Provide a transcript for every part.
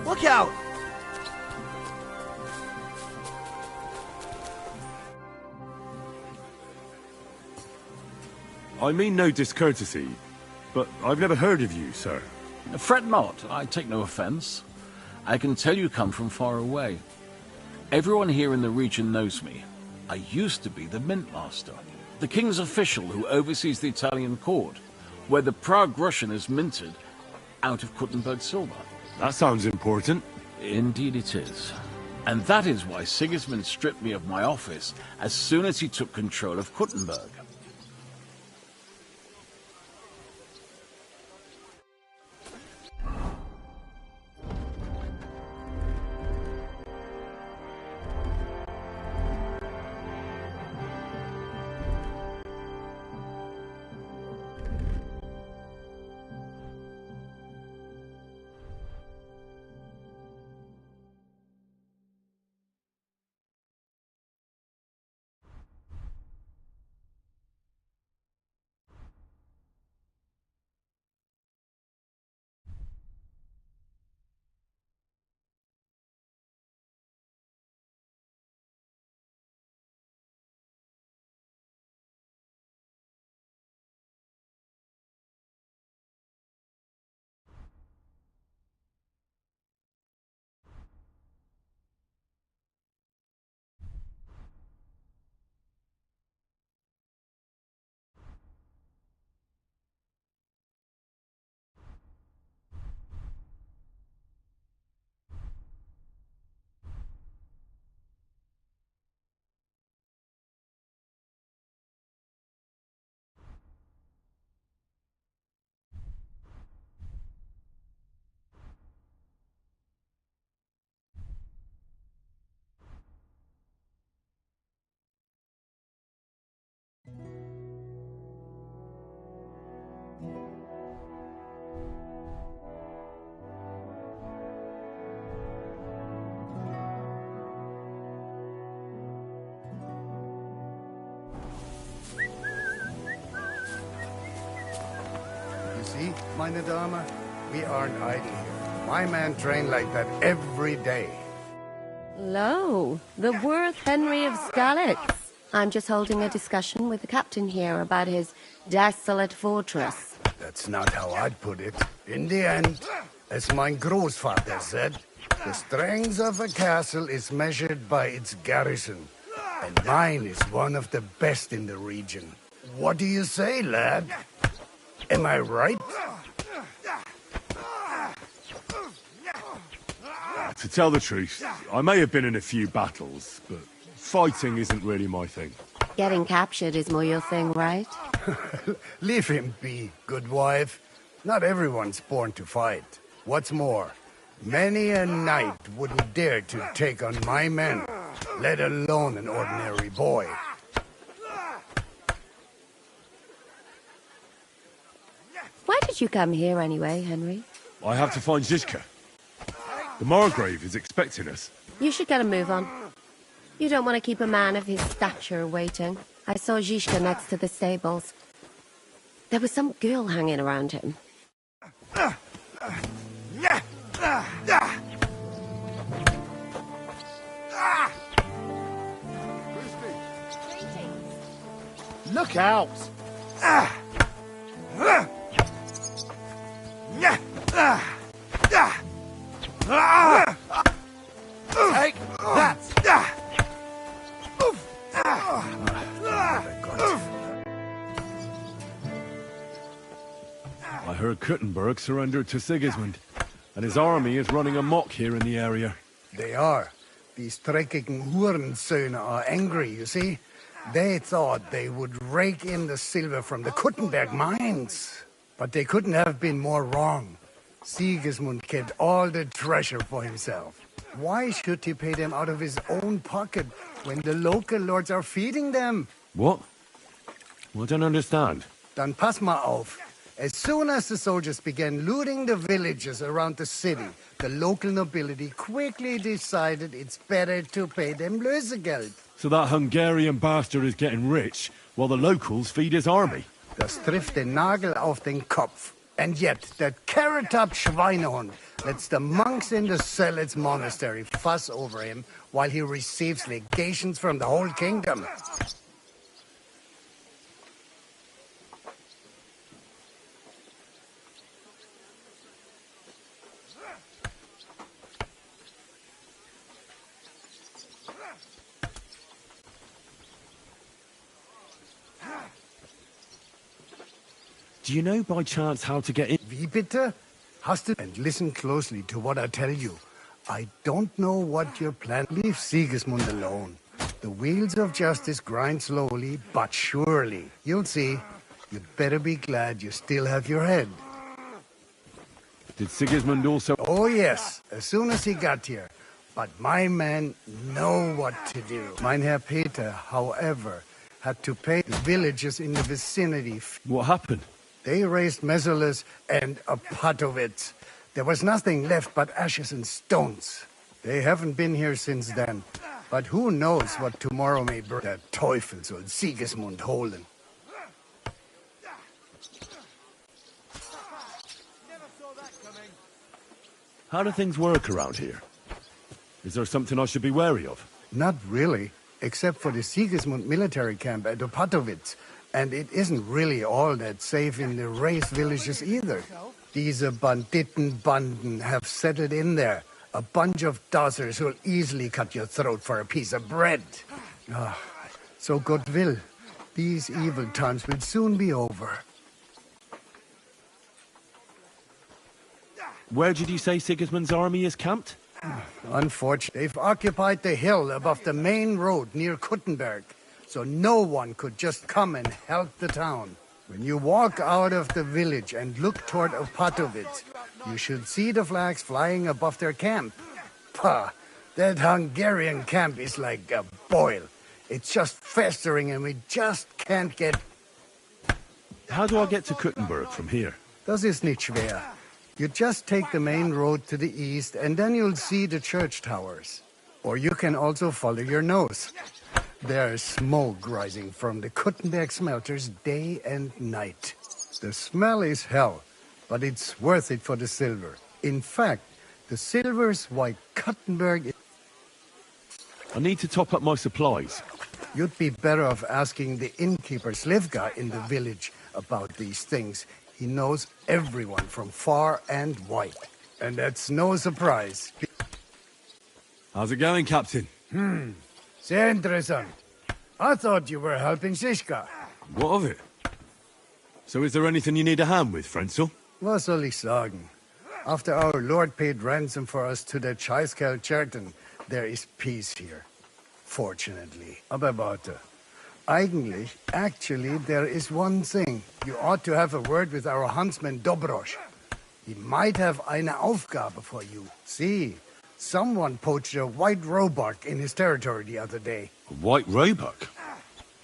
Look out! I mean no discourtesy, but I've never heard of you, sir. Fret not, I take no offense. I can tell you come from far away. Everyone here in the region knows me. I used to be the Mint Master, the king's official who oversees the Italian court, where the Prague Russian is minted out of Kuttenberg silver. That sounds important. Indeed it is. And that is why Sigismund stripped me of my office as soon as he took control of Kuttenberg. See, meine Dame, we aren't idle here. My men train like that every day. Lo, the worth Henry of Skalitz. I'm just holding a discussion with the captain here about his desolate fortress. That's not how I'd put it. In the end, as my Großvater said, the strength of a castle is measured by its garrison. And mine is one of the best in the region. What do you say, lad? Am I right? To tell the truth, I may have been in a few battles, but fighting isn't really my thing. Getting captured is more your thing, right? Leave him be, good wife. Not everyone's born to fight. What's more, many a knight wouldn't dare to take on my men, let alone an ordinary boy. Why did you come here anyway, Henry? I have to find Zizka. The Margrave is expecting us. You should get a move on. You don't want to keep a man of his stature waiting. I saw Zizka next to the stables. There was some girl hanging around him. Look out! Take that! I heard Kuttenberg surrendered to Sigismund, and his army is running amok here in the area. They are. These dreckigen Hurensöhne are angry, you see? They thought they would rake in the silver from the Kuttenberg mines. But they couldn't have been more wrong. Sigismund kept all the treasure for himself. Why should he pay them out of his own pocket when the local lords are feeding them? What? Well, I don't understand. Dann pass mal auf. As soon as the soldiers began looting the villages around the city, the local nobility quickly decided it's better to pay them Lösegeld. So that Hungarian bastard is getting rich, while the locals feed his army. Das trifft den Nagel auf den Kopf. And yet, that carrot-top Schweinehund lets the monks in the Selets monastery fuss over him while he receives legations from the whole kingdom. Do you know by chance how to get in? Wie bitte? Hast du... And listen closely to what I tell you. I don't know what your plan... Leave Sigismund alone. The wheels of justice grind slowly, but surely. You'll see. You'd better be glad you still have your head. Did Sigismund also... Oh, yes. As soon as he got here. But my men know what to do. Mein Herr Peter, however, had to pay the villagers in the vicinity. What happened? They raised Mesolas and Opatovitz. There was nothing left but ashes and stones. They haven't been here since then. But who knows what tomorrow may bring. Der Teufel soll Sigismund holen. How do things work around here? Is there something I should be wary of? Not really, except for the Sigismund military camp at Opatovitz. And it isn't really all that safe in the raised villages either. These Banditenbanden have settled in there. A bunch of dossers who'll easily cut your throat for a piece of bread. Ah, so God will. These evil times will soon be over. Where did you say Sigismund's army is camped? Unfortunately, they've occupied the hill above the main road near Kuttenberg. So no one could just come and help the town. When you walk out of the village and look toward Opatovitz, you should see the flags flying above their camp. Pah, that Hungarian camp is like a boil. It's just festering and we just can't get... How do I get to Kuttenberg from here? Das ist nicht schwer. You just take the main road to the east and then you'll see the church towers. Or you can also follow your nose. There's smoke rising from the Kuttenberg smelters day and night. The smell is hell, but it's worth it for the silver. In fact, the silver's why Kuttenberg is... I need to top up my supplies. You'd be better off asking the innkeeper Slivka in the village about these things. He knows everyone from far and wide. And that's no surprise. How's it going, Captain? Sehr interessant. I thought you were helping Shishka. What of it? So is there anything you need a hand with, Frenzel? Was soll ich sagen? After our lord paid ransom for us to the Chaiskel Cherton, there is peace here. Fortunately. Aber warte. Actually, there is one thing. You ought to have a word with our huntsman Dobrosch. He might have eine Aufgabe for you. See, someone poached a white roebuck in his territory the other day. A white roebuck?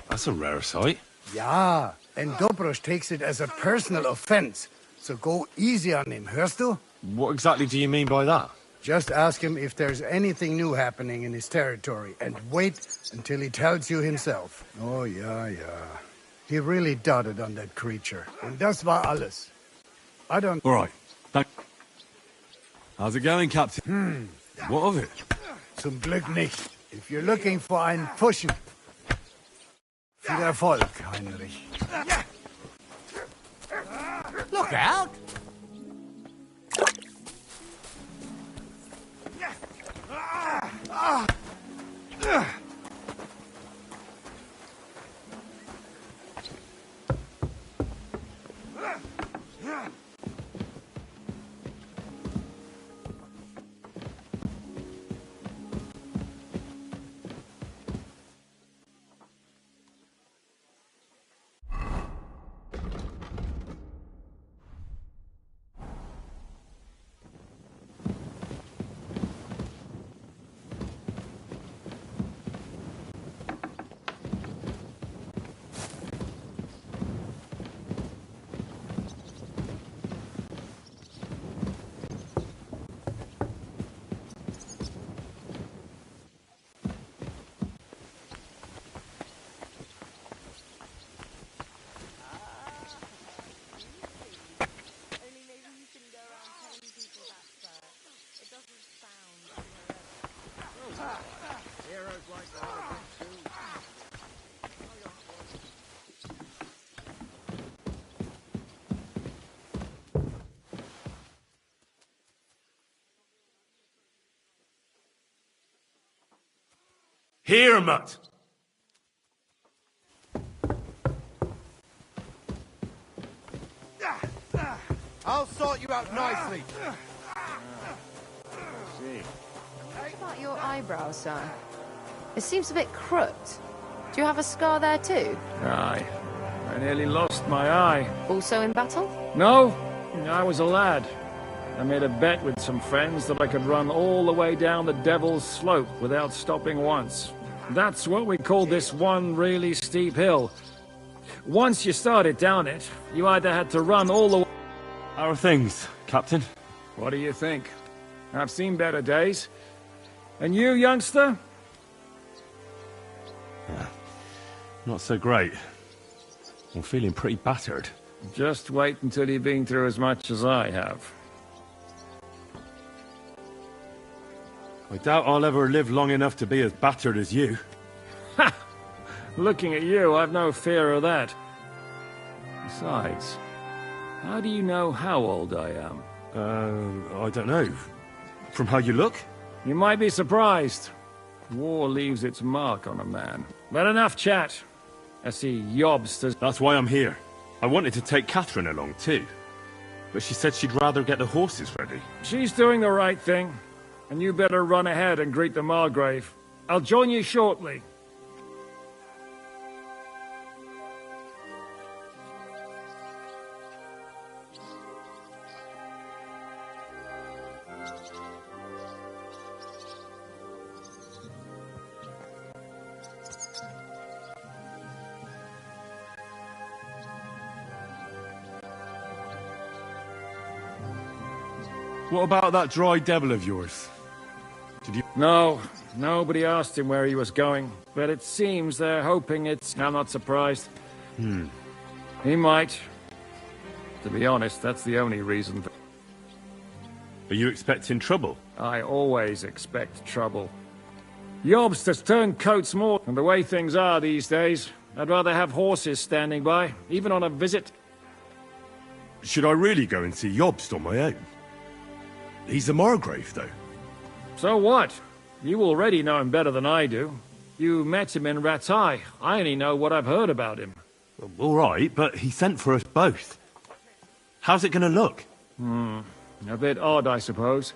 That's a rare sight. Ja, and Dobrosch takes it as a personal offense. So go easy on him, hörst du? What exactly do you mean by that? Just ask him if there's anything new happening in his territory, and wait until he tells you himself. Oh, yeah. He really doted on that creature. Und das war alles. I don't... All right. How's it going, Captain? What of it? Zum Glück nicht. If you're looking for einen Pfuschen... Viel Erfolg, Heinrich. Look out! Here, mutt! I'll sort you out nicely. What about your eyebrow, sir? It seems a bit crooked. Do you have a scar there too? Aye. I nearly lost my eye. Also in battle? No, I was a lad. I made a bet with some friends that I could run all the way down the Devil's Slope without stopping once. That's what we call this one really steep hill. Once you started down it, you either had to run all the way... How are things, Captain? What do you think? I've seen better days. And you, youngster? Not so great. I'm feeling pretty battered. Just wait until you've been through as much as I have. I doubt I'll ever live long enough to be as battered as you. Ha! Looking at you, I've no fear of that. Besides, how do you know how old I am? I don't know. From how you look? You might be surprised. War leaves its mark on a man. But enough chat. I see Jobst. That's why I'm here. I wanted to take Catherine along too. But she said she'd rather get the horses ready. She's doing the right thing. And you better run ahead and greet the Margrave. I'll join you shortly. What about that dry devil of yours? Did you... No, nobody asked him where he was going, but it seems they're hoping it's... I'm not surprised. He might. To be honest, that's the only reason. Are you expecting trouble? I always expect trouble. Jobst has turned coats more, and the way things are these days, I'd rather have horses standing by, even on a visit. Should I really go and see Jobst on my own? He's a Margrave, though. So what? You already know him better than I do. You met him in Rattay. I only know what I've heard about him. Well, all right, but he sent for us both. How's it going to look? A bit odd, I suppose.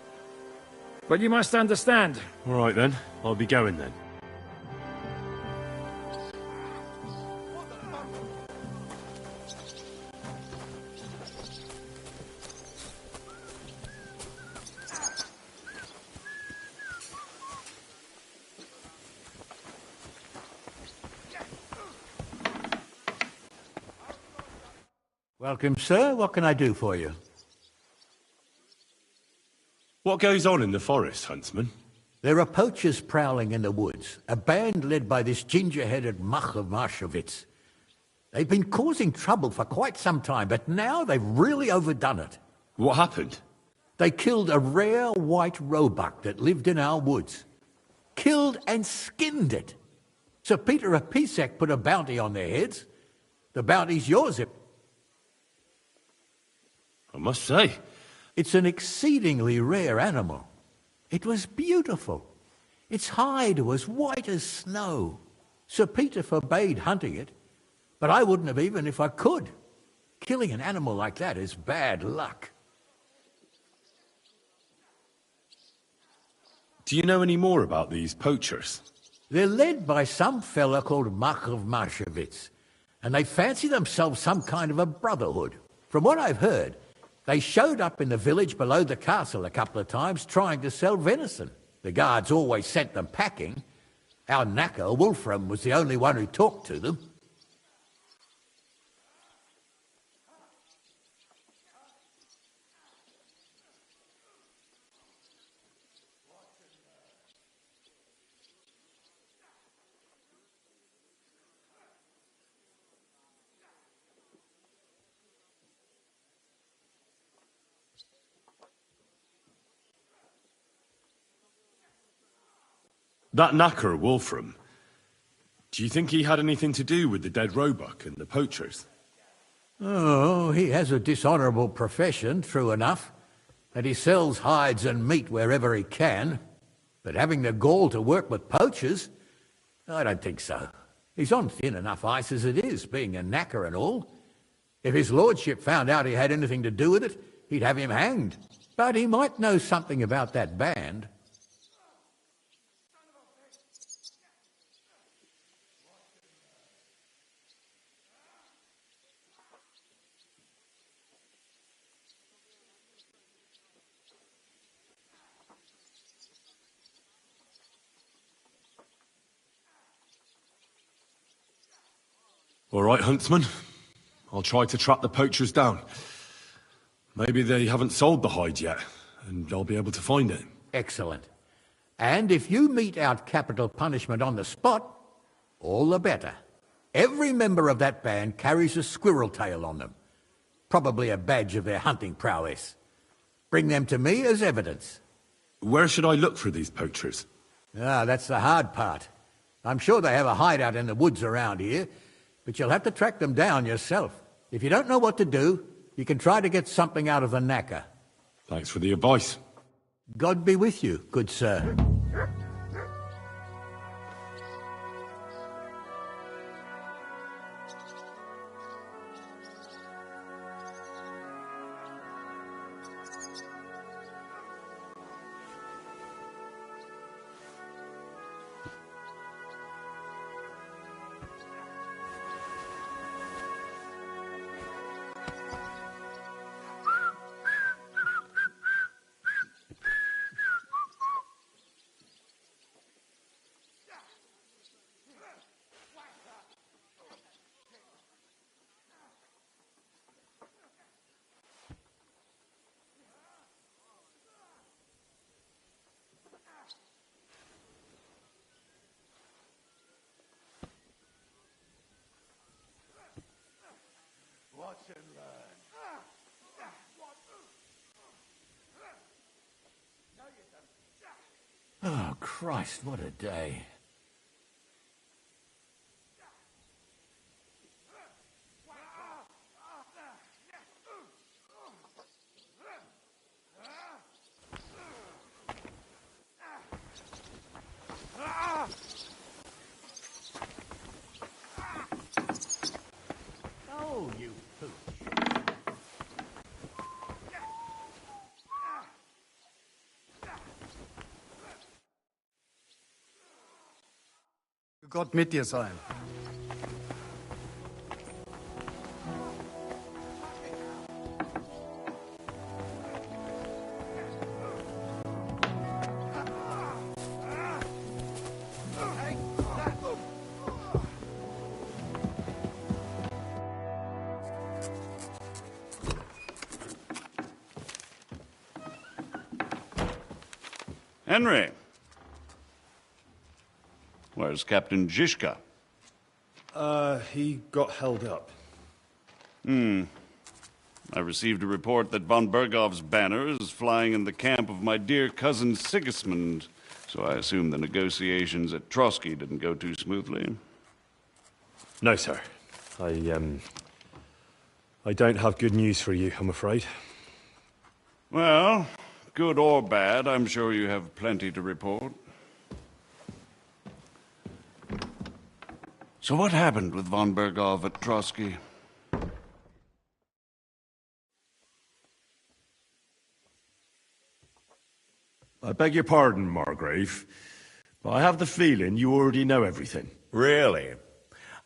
But you must understand. All right, then. I'll be going, then. Welcome, sir. What can I do for you? What goes on in the forest, Huntsman? There are poachers prowling in the woods, a band led by this ginger-headed Mach of Marshowitz. They've been causing trouble for quite some time, but now they've really overdone it. What happened? They killed a rare white roebuck that lived in our woods. Killed and skinned it. Sir Peter of Pisac put a bounty on their heads. The bounty's yours. I must say. It's an exceedingly rare animal. It was beautiful. Its hide was white as snow. Sir Peter forbade hunting it, but I wouldn't have even if I could. Killing an animal like that is bad luck. Do you know any more about these poachers? They're led by some fella called Mach of Marshowitz, and they fancy themselves some kind of a brotherhood. From what I've heard, they showed up in the village below the castle a couple of times trying to sell venison. The guards always sent them packing. Our knacker, Wolfram, was the only one who talked to them. That knacker, Wolfram, do you think he had anything to do with the dead roebuck and the poachers? Oh, he has a dishonourable profession, true enough, and he sells hides and meat wherever he can. But having the gall to work with poachers, I don't think so. He's on thin enough ice as it is, being a knacker and all. If his lordship found out he had anything to do with it, he'd have him hanged. But he might know something about that band. All right, huntsman. I'll try to track the poachers down. Maybe they haven't sold the hide yet, and I'll be able to find it. Excellent. And if you mete out capital punishment on the spot, all the better. Every member of that band carries a squirrel tail on them. Probably a badge of their hunting prowess. Bring them to me as evidence. Where should I look for these poachers? Ah, that's the hard part. I'm sure they have a hideout in the woods around here, but you'll have to track them down yourself. If you don't know what to do, you can try to get something out of the knacker. Thanks for the advice. God be with you, good sir. Oh, Christ, what a day. Oh, you pooch. Gott mit dir sein. Henry. Where's Captain Zizka? He got held up. I received a report that von Bergov's banner is flying in the camp of my dear cousin Sigismund, so I assume the negotiations at Trotsky didn't go too smoothly. No, sir. I don't have good news for you, I'm afraid. Well, good or bad, I'm sure you have plenty to report. So what happened with von Bergov at Trotsky? I beg your pardon, Margrave, but I have the feeling you already know everything. Really?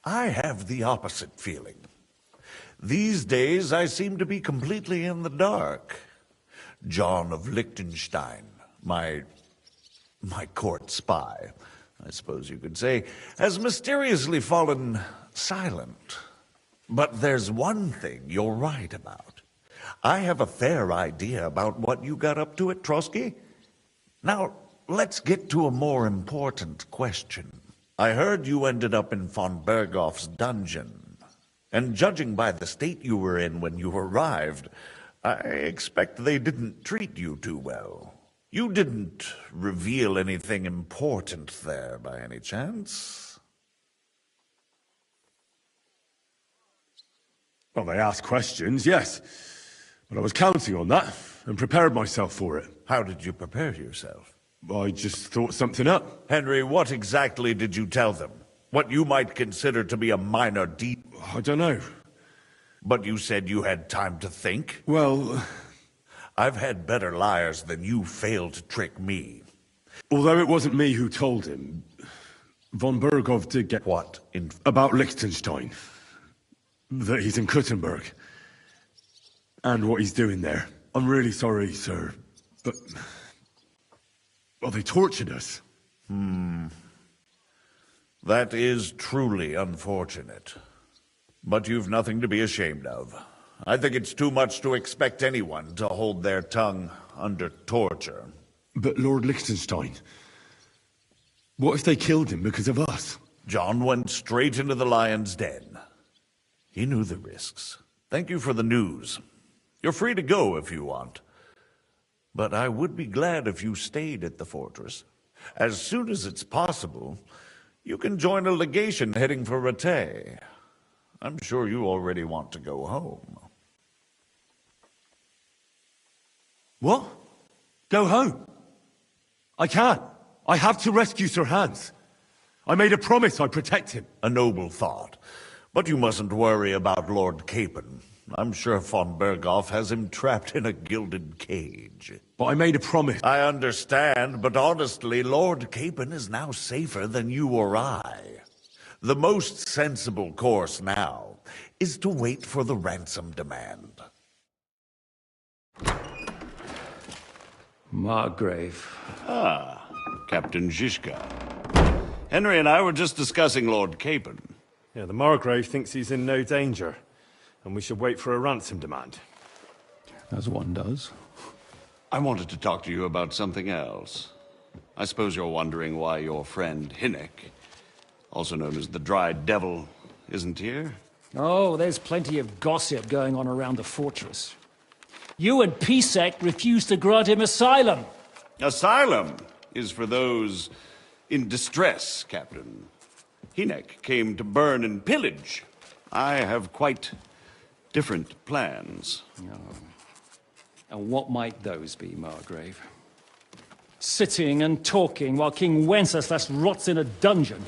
I have the opposite feeling. These days I seem to be completely in the dark. John of Liechtenstein, my court spy, I suppose you could say, has mysteriously fallen silent. But there's one thing you're right about. I have a fair idea about what you got up to at Trotsky. Now, let's get to a more important question. I heard you ended up in von Bergov's dungeon. And judging by the state you were in when you arrived, I expect they didn't treat you too well. You didn't reveal anything important there by any chance? Well, they asked questions, yes. But I was counting on that and prepared myself for it. How did you prepare yourself? I just thought something up. Henry, what exactly did you tell them? What you might consider to be a minor deed? I don't know. But you said you had time to think? Well, I've had better liars than you fail to trick me. although it wasn't me who told him, von Berghoff did get... What? About Liechtenstein. That he's in Kuttenberg. And what he's doing there. I'm really sorry, sir, but... well, they tortured us. That is truly unfortunate. But you've nothing to be ashamed of. I think it's too much to expect anyone to hold their tongue under torture. But Lord Liechtenstein... what if they killed him because of us? John went straight into the lion's den. He knew the risks. Thank you for the news. You're free to go if you want. But I would be glad if you stayed at the fortress. As soon as it's possible, you can join a legation heading for Rattay. I'm sure you already want to go home. What? Go home? I can't. I have to rescue Sir Hans. I made a promise I'd protect him. A noble thought. But you mustn't worry about Lord Capon. I'm sure von Berghoff has him trapped in a gilded cage. But I made a promise. I understand, but honestly, Lord Capon is now safer than you or I. The most sensible course now is to wait for the ransom demand. Margrave. Ah, Captain Zizka. Henry and I were just discussing Lord Capon. Yeah, the Margrave thinks he's in no danger, and we should wait for a ransom demand. As one does. I wanted to talk to you about something else. I suppose you're wondering why your friend Hynek, also known as the Dried Devil, isn't here? Oh, there's plenty of gossip going on around the fortress. You and Pisek refused to grant him asylum. Asylum is for those in distress, Captain. Hynek came to burn and pillage. I have quite different plans. Oh. And what might those be, Margrave? Sitting and talking while King Wenceslas rots in a dungeon.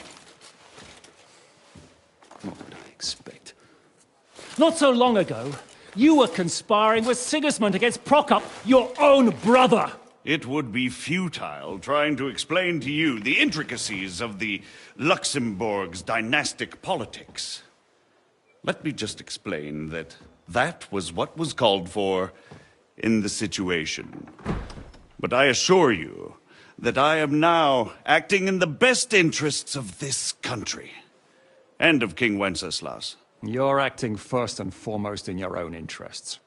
What would I expect? Not so long ago, you were conspiring with Sigismund against Prokop, your own brother! It would be futile trying to explain to you the intricacies of the Luxembourg's dynastic politics. Let me just explain that that was what was called for in the situation. But I assure you that I am now acting in the best interests of this country and of King Wenceslas. You're acting first and foremost in your own interests.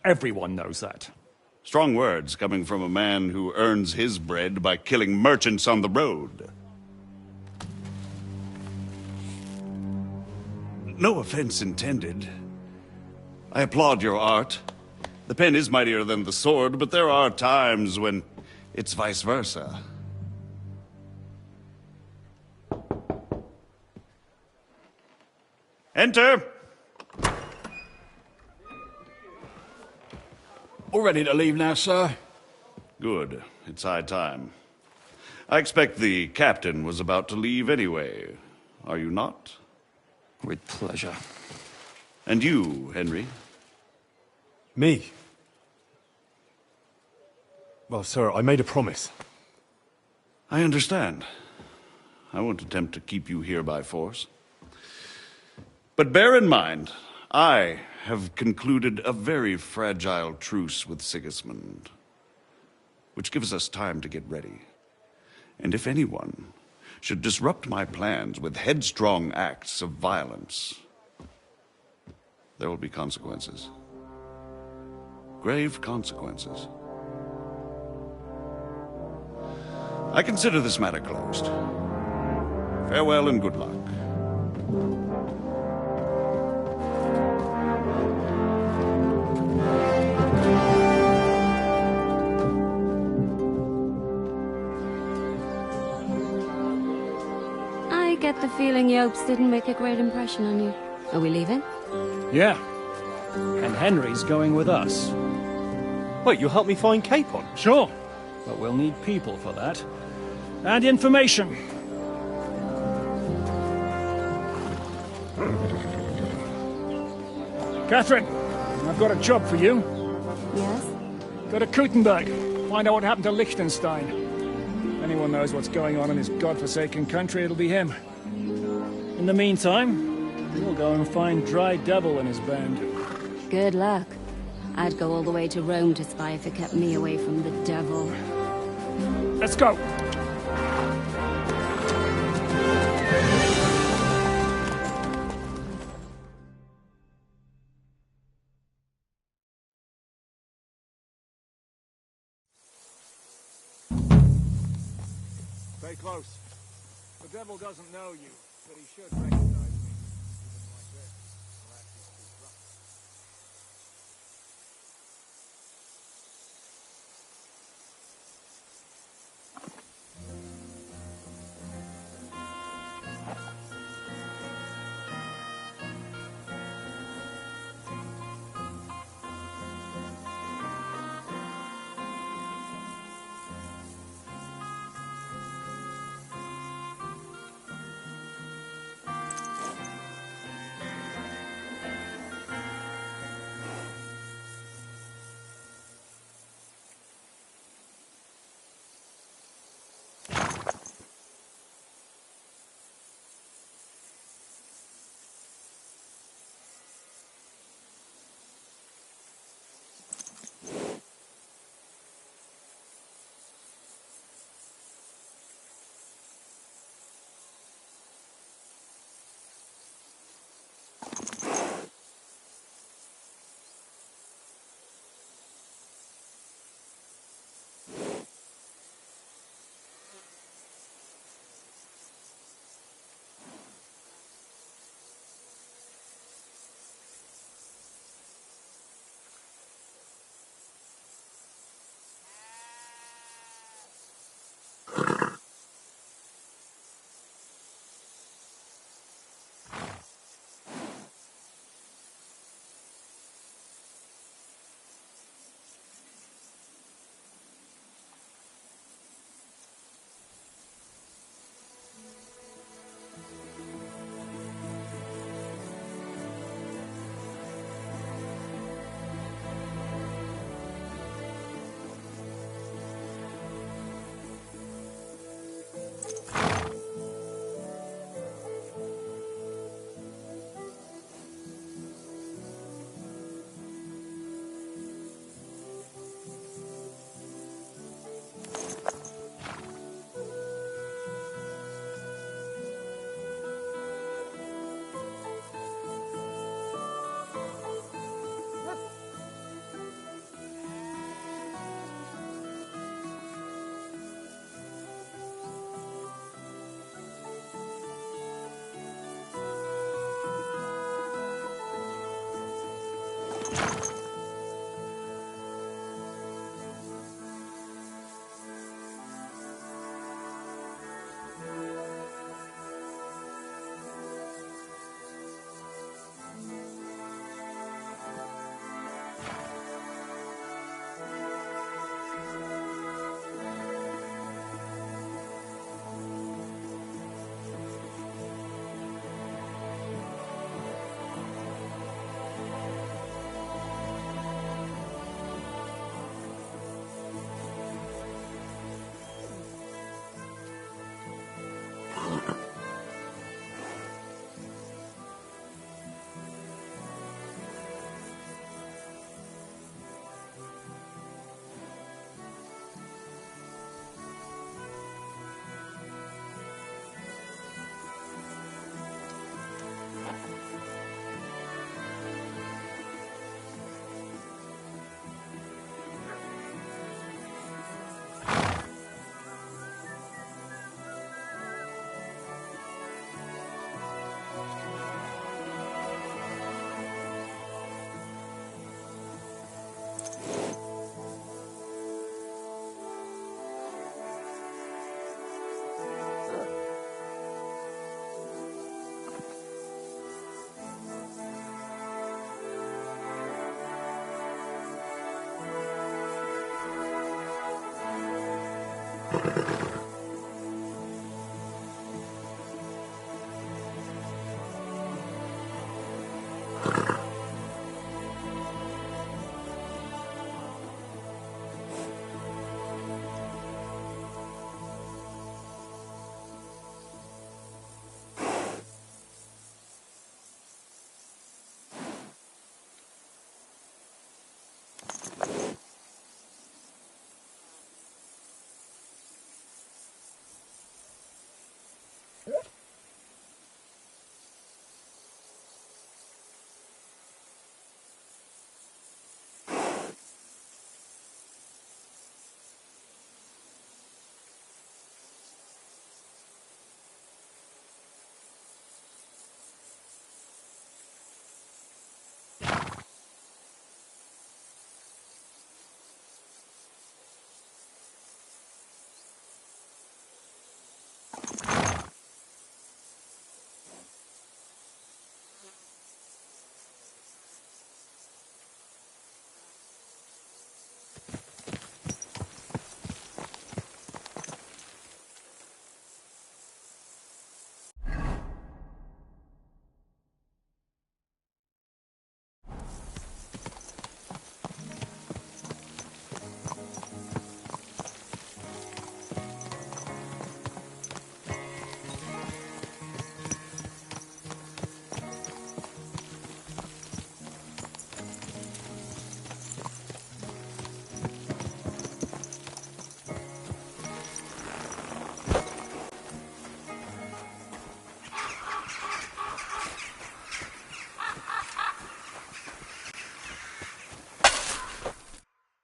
Everyone knows that. Strong words coming from a man who earns his bread by killing merchants on the road. No offense intended. I applaud your art. The pen is mightier than the sword, but there are times when it's vice versa. Enter! All ready to leave now, sir? Good. It's high time. I expect the captain was about to leave anyway. Are you not? With pleasure. And you, Henry? Me? Well, sir, I made a promise. I understand. I won't attempt to keep you here by force. But bear in mind, I have concluded a very fragile truce with Sigismund, which gives us time to get ready. And if anyone should disrupt my plans with headstrong acts of violence, there will be consequences. Grave consequences. I consider this matter closed. Farewell and good luck. I get the feeling Yopes didn't make a great impression on you. Are we leaving? Yeah. And Henry's going with us. Wait, you'll help me find Capon? Sure. But we'll need people for that. And information. Catherine, I've got a job for you. Yes? Go to Kuttenberg. Find out what happened to Liechtenstein. If anyone knows what's going on in his godforsaken country, it'll be him. In the meantime, we'll go and find Dry Devil and his band. Good luck. I'd go all the way to Rome to spy if it kept me away from the devil. Let's go! Stay close. The devil doesn't know you, but he should recognize me. Even like this. Perhaps he's too drunk.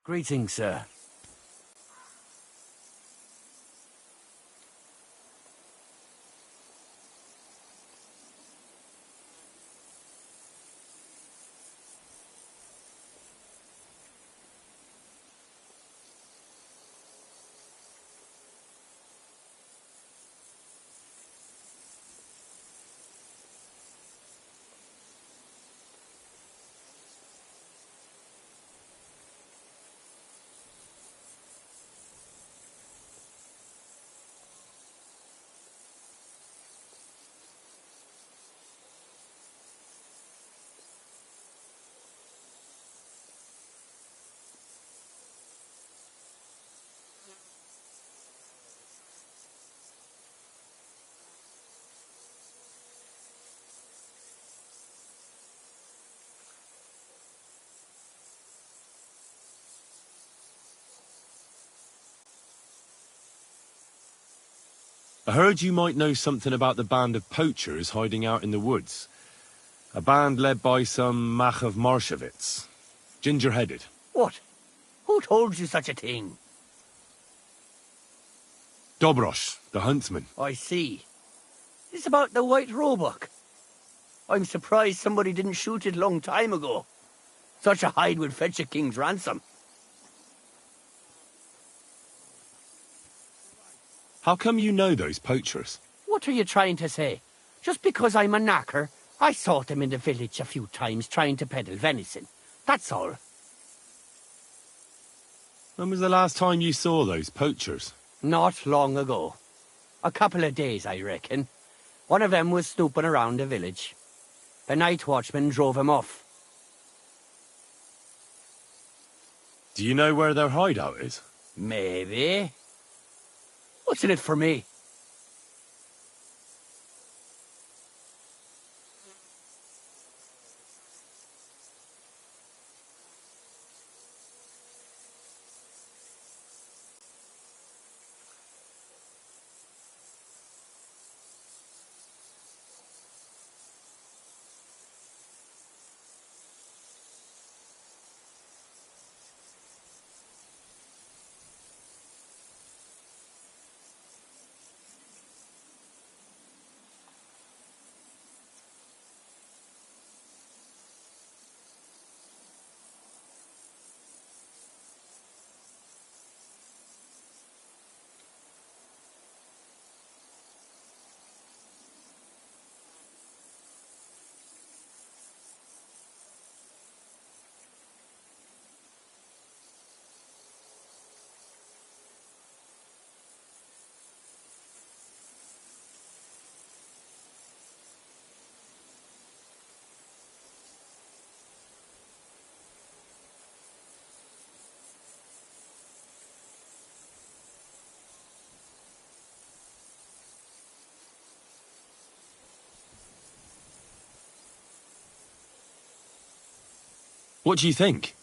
Greetings, sir. I heard you might know something about the band of poachers hiding out in the woods. A band led by some Mach of Marshevitz. Ginger-headed. What? Who told you such a thing? Dobrosh, the huntsman. I see. It's about the White Roebuck. I'm surprised somebody didn't shoot it long time ago. Such a hide would fetch a king's ransom. How come you know those poachers? What are you trying to say? Just because I'm a knacker, I saw them in the village a few times trying to peddle venison. That's all. When was the last time you saw those poachers? Not long ago. A couple of days, I reckon. One of them was snooping around the village. The night watchman drove him off. Do you know where their hideout is? Maybe. What's in it for me? What do you think?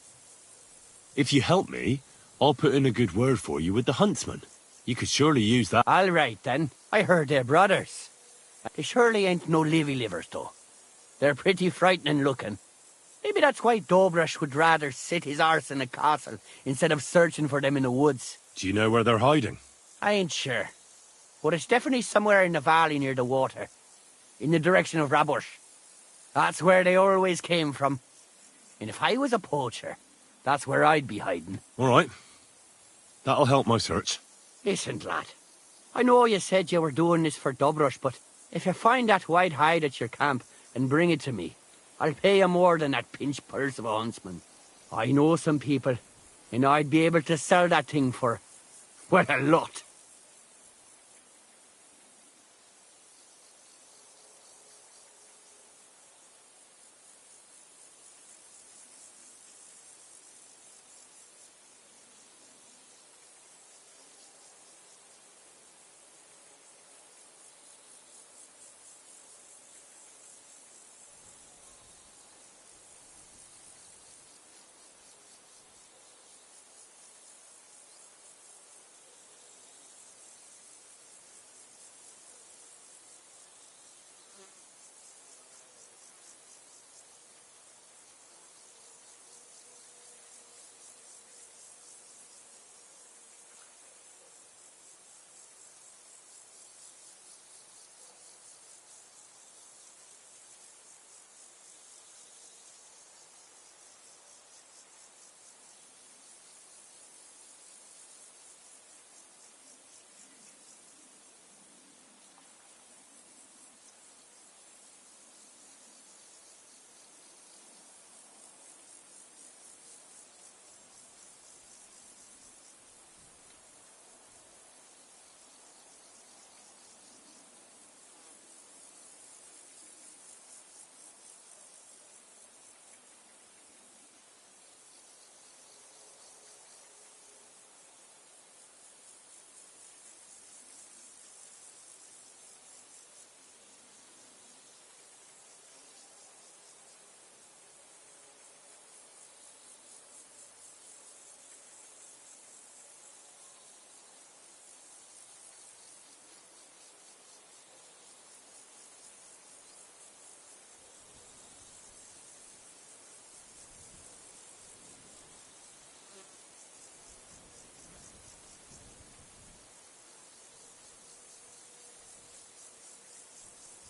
If you help me, I'll put in a good word for you with the huntsman. You could surely use that. All right, then. I heard they're brothers. They surely ain't no livers, though. They're pretty frightening looking. Maybe that's why Dobrush would rather sit his arse in a castle instead of searching for them in the woods. Do you know where they're hiding? I ain't sure. But it's definitely somewhere in the valley near the water. In the direction of Rabush. That's where they always came from. And if I was a poacher, that's where I'd be hiding. All right. That'll help my search. Listen, lad. I know you said you were doing this for Dobrush, but if you find that white hide at your camp and bring it to me, I'll pay you more than that pinch purse of a huntsman. I know some people, and I'd be able to sell that thing for, well, a lot.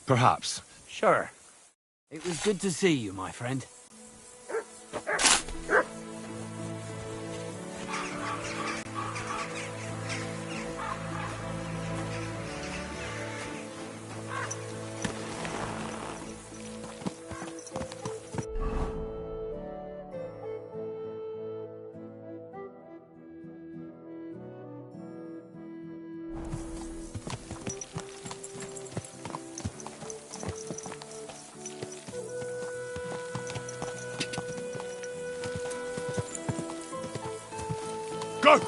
Perhaps. Sure. It was good to see you, my friend. Go!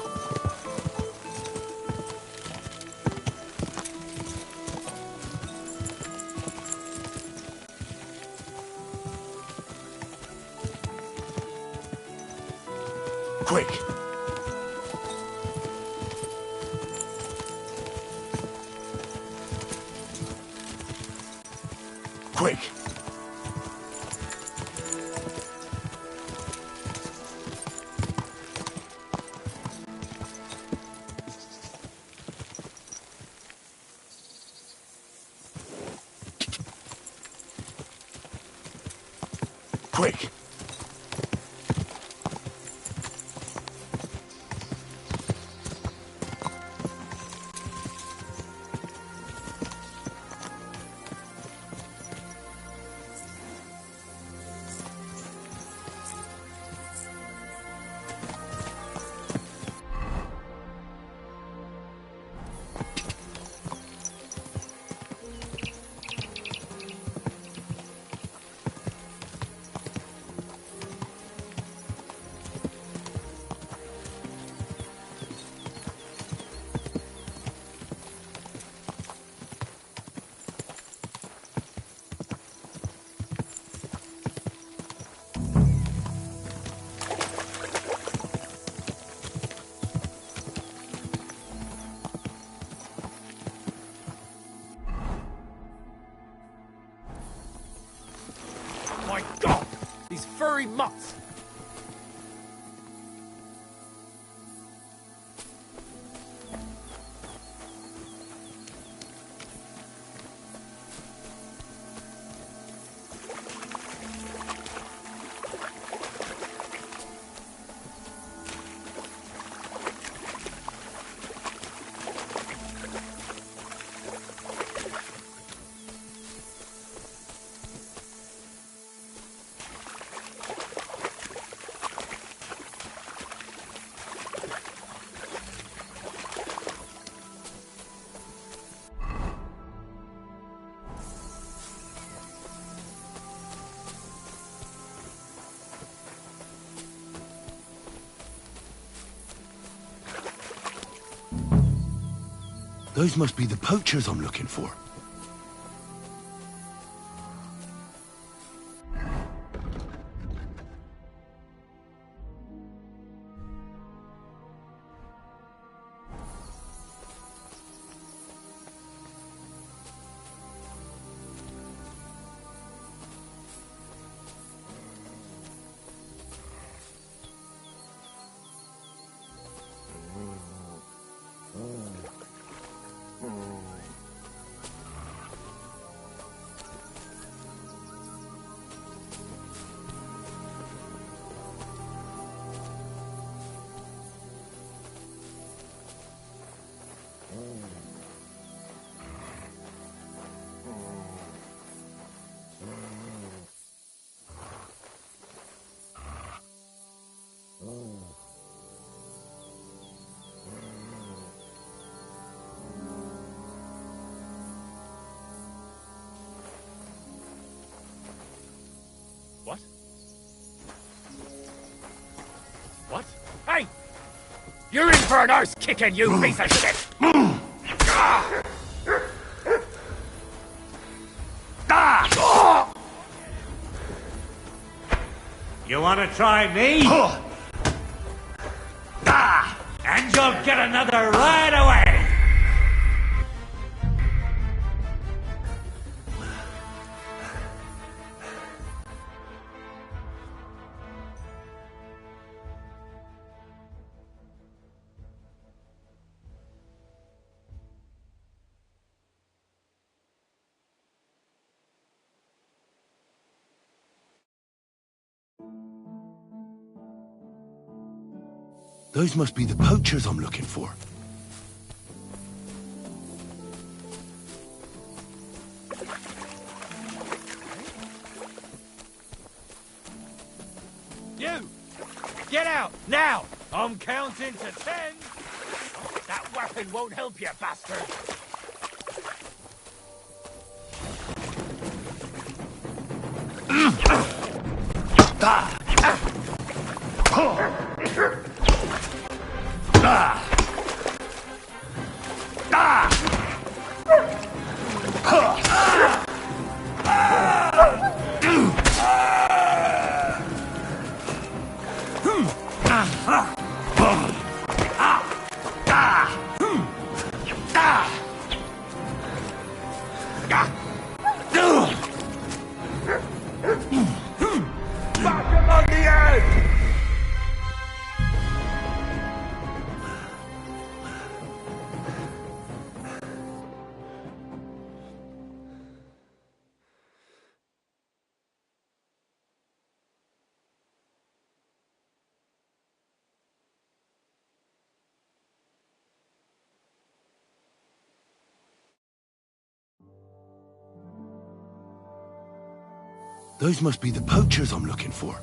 Quick! Quick! Quick! shots! Those must be the poachers I'm looking for. What? What? Hey! You're in for an arse kicking, you piece of shit! You want to try me? And you'll get another right away! Those must be the poachers I'm looking for. You! Get out, now! I'm counting to 10! That weapon won't help you, bastard! Those must be the poachers I'm looking for.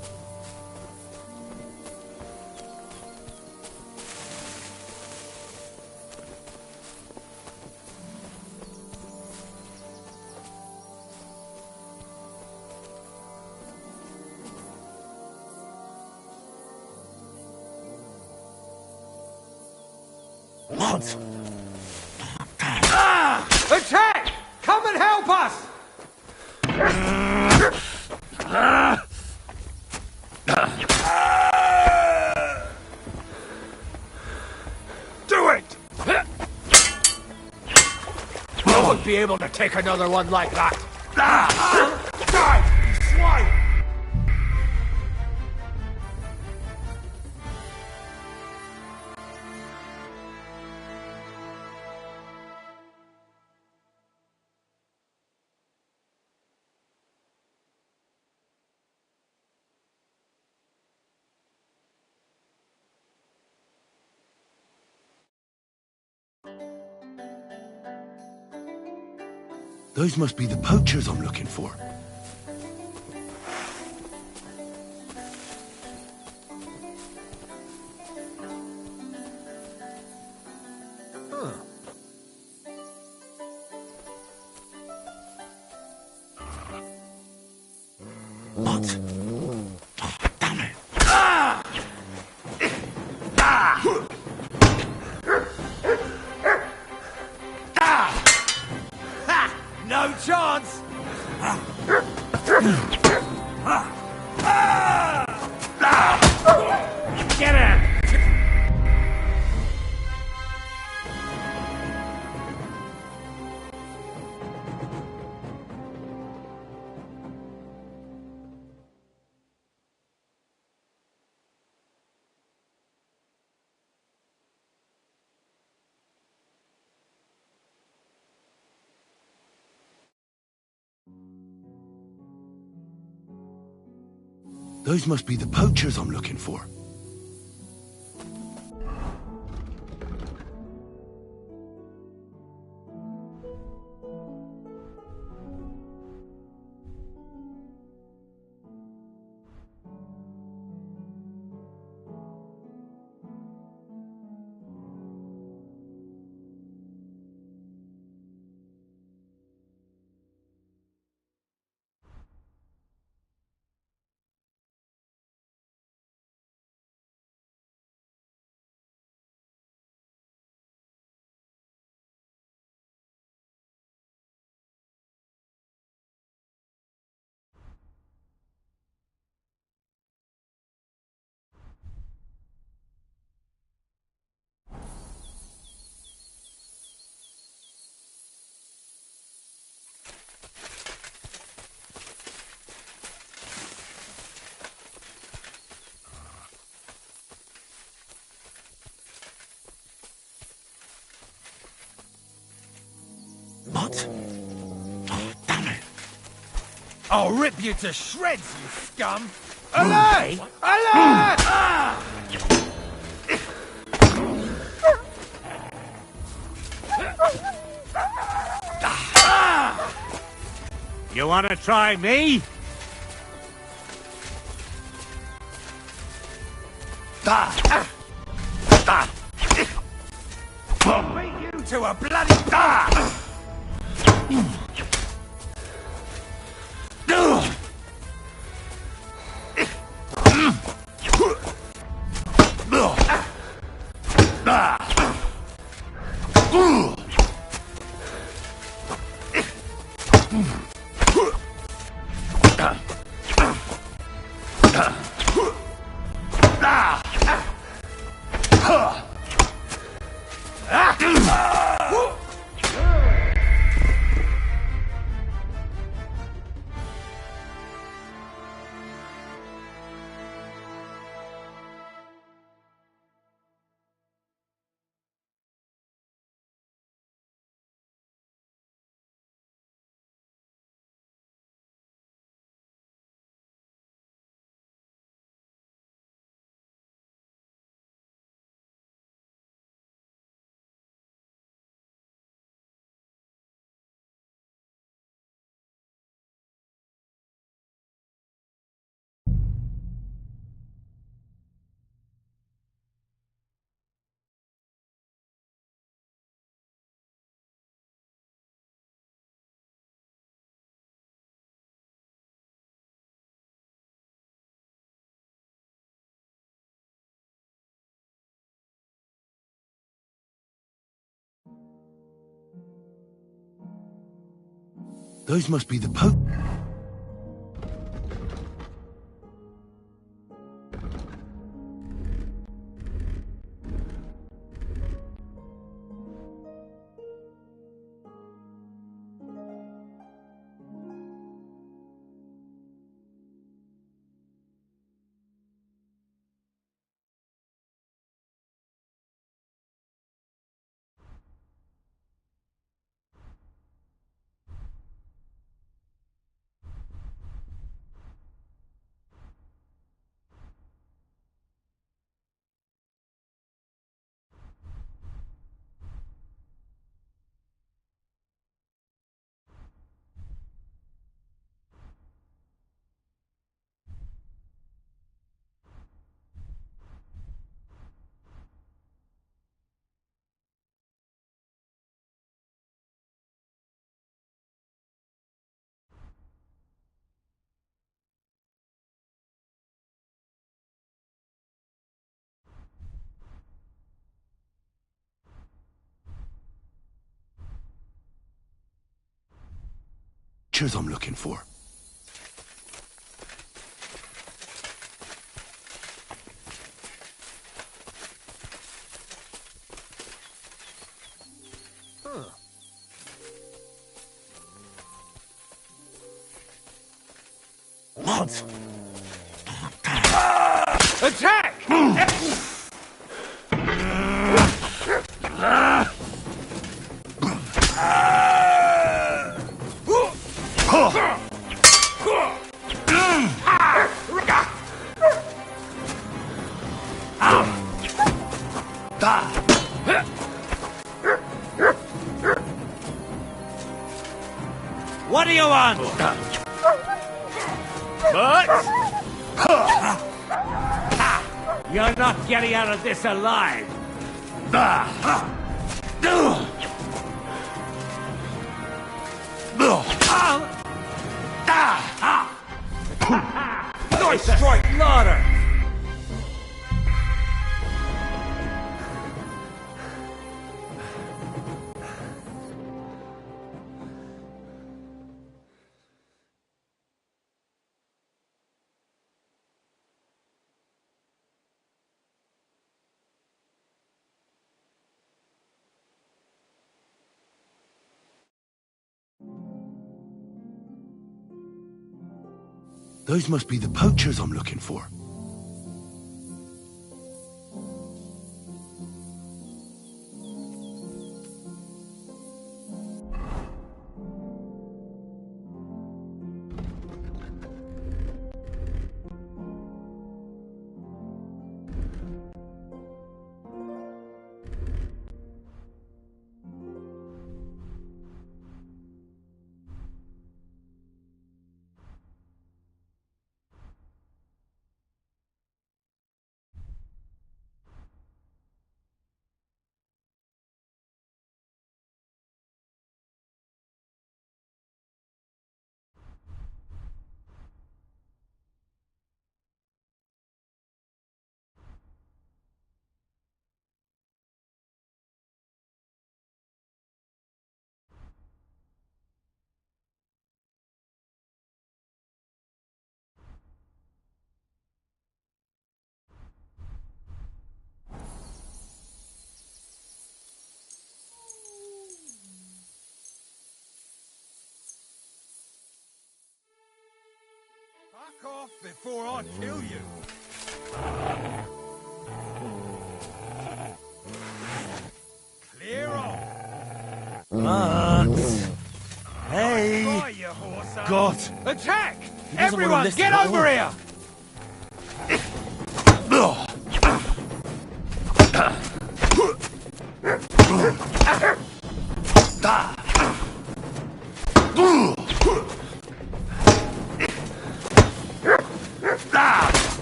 What? Attack! Come and help us! Do it! I won't be able to take another one like that. Die, you swine! Those must be the poachers I'm looking for. What? Damn it! No chance! Get him! Those must be the poachers I'm looking for. What? Oh, damn it! I'll rip you to shreds, you scum! Alert! Alert! You want to try me? I'll beat you to a bloody... Those must be the Pope. poachers I'm looking for. What? Attack! What do you want? You're not getting out of this alive. Nice strike, Lauder. Those must be the poachers I'm looking for. Fuck off before I kill you. Clear off. Hey! Try, you horse. God! Attack! He doesn't wanna Everyone, listen get at over all. here!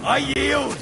I yield!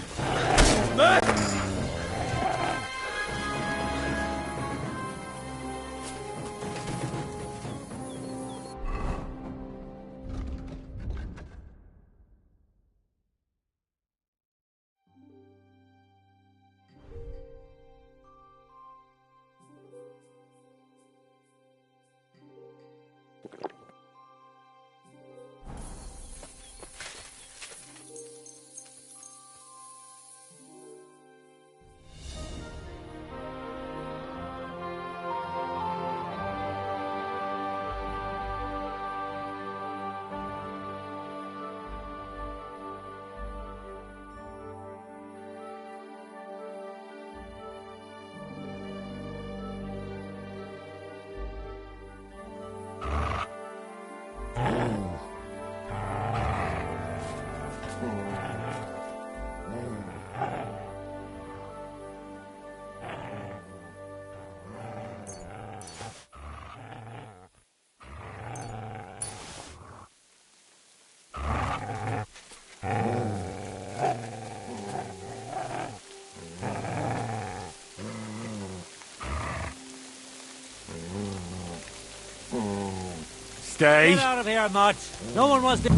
Stay. Get out of here, Mutt. No one wants to...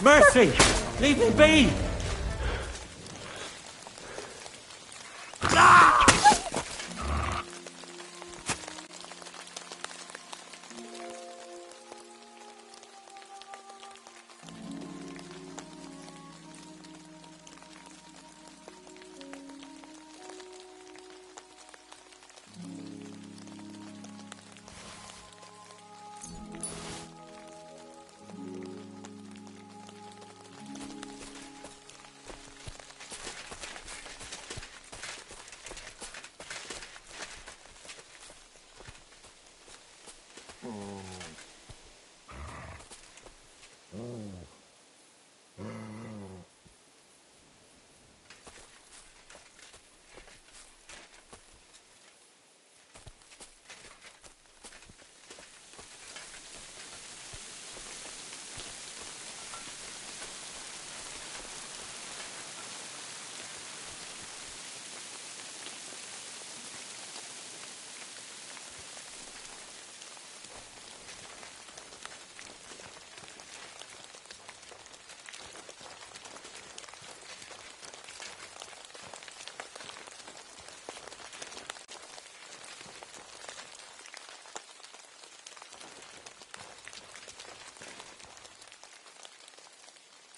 Mercy! Leave me be!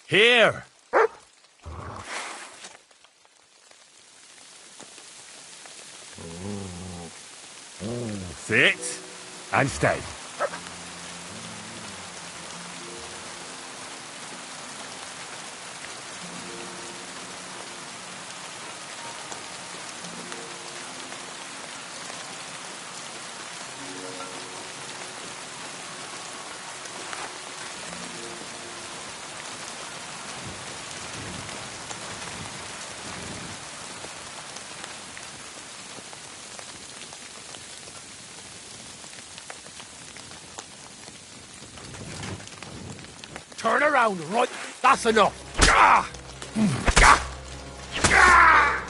Here! Sit and stay. Turn around, right? That's enough. Gah! Gah! Gah!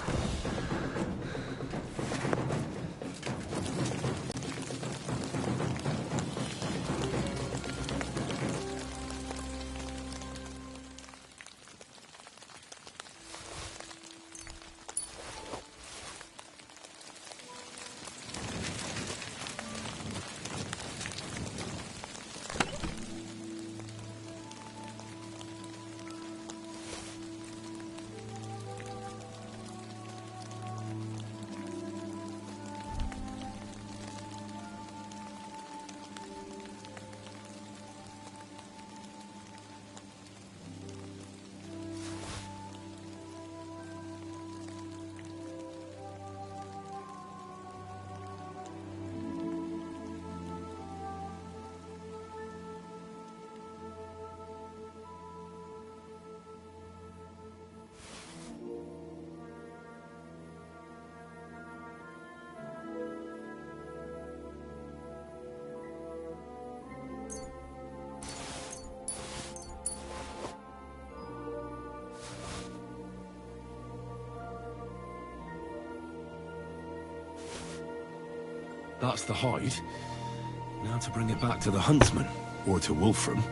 That's the hide. Now to bring it back to the huntsman, or to Wolfram.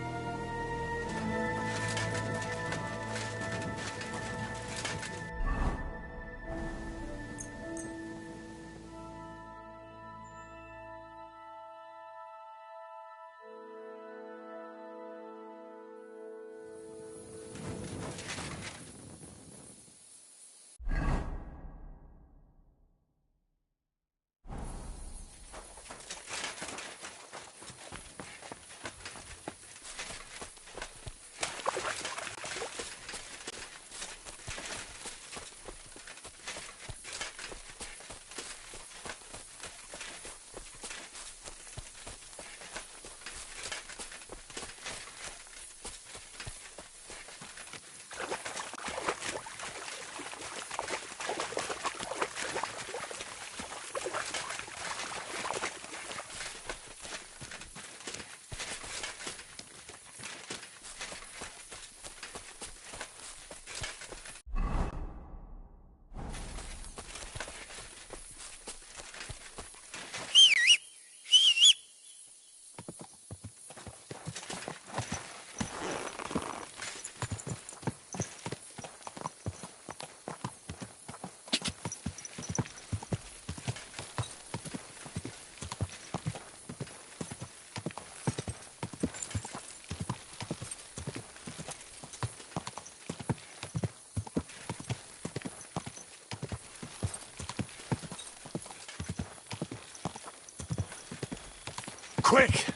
quick!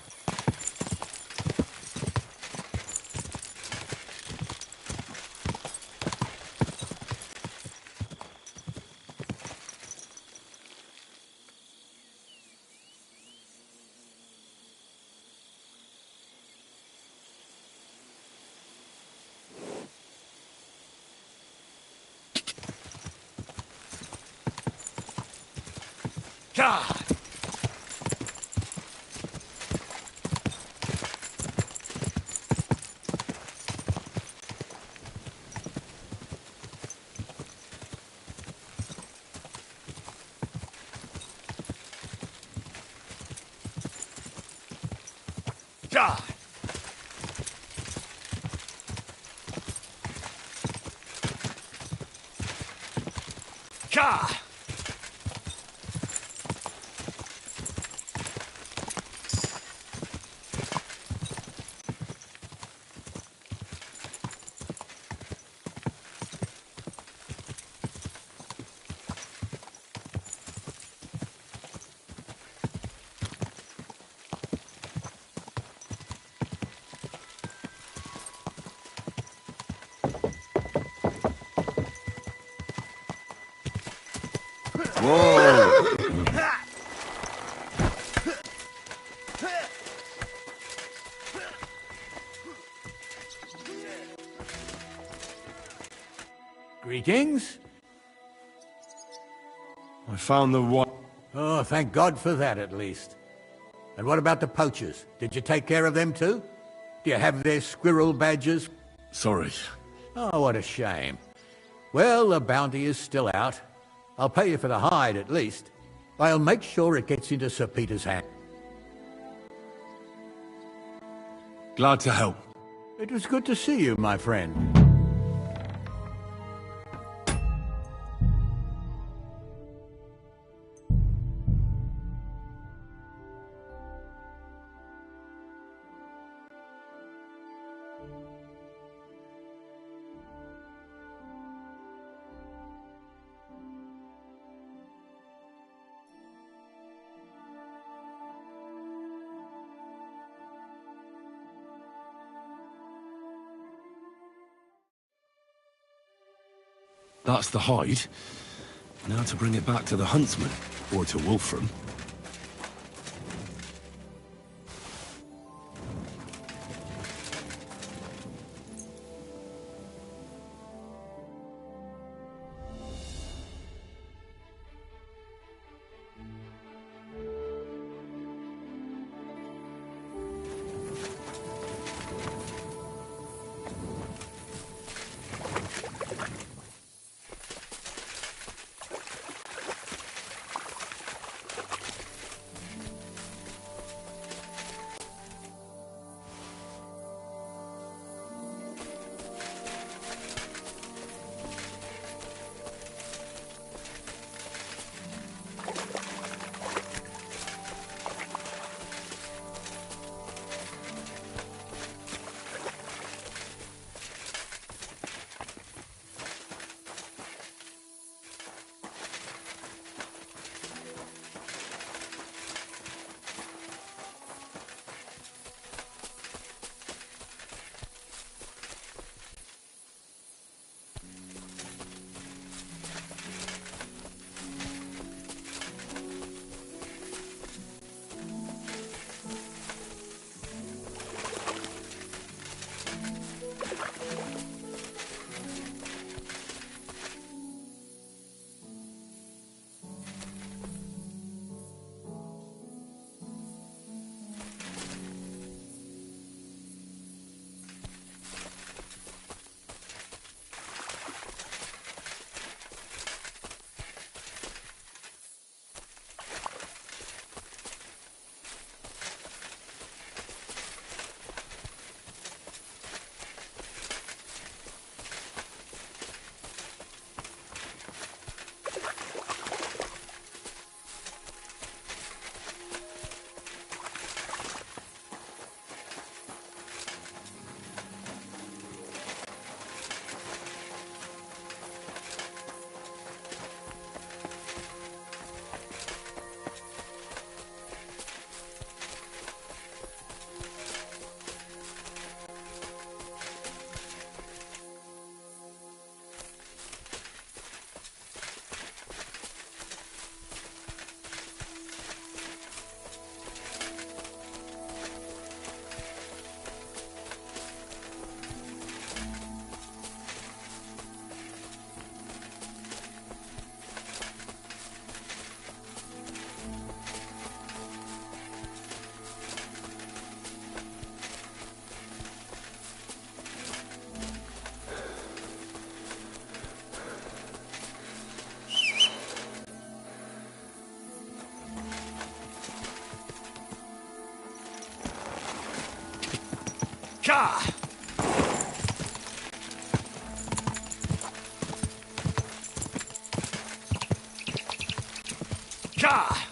God! God! God! Whoa! Greetings. I found the one. Oh, thank God for that, at least. And what about the poachers? Did you take care of them too? Do you have their squirrel badges? Sorry. Oh, what a shame. Well, the bounty is still out. I'll pay you for the hide, at least. I'll make sure it gets into Sir Peter's hand. Glad to help. It was good to see you, my friend. That's the hide. Now to bring it back to the huntsman, or to Wolfram. Ka! Ka!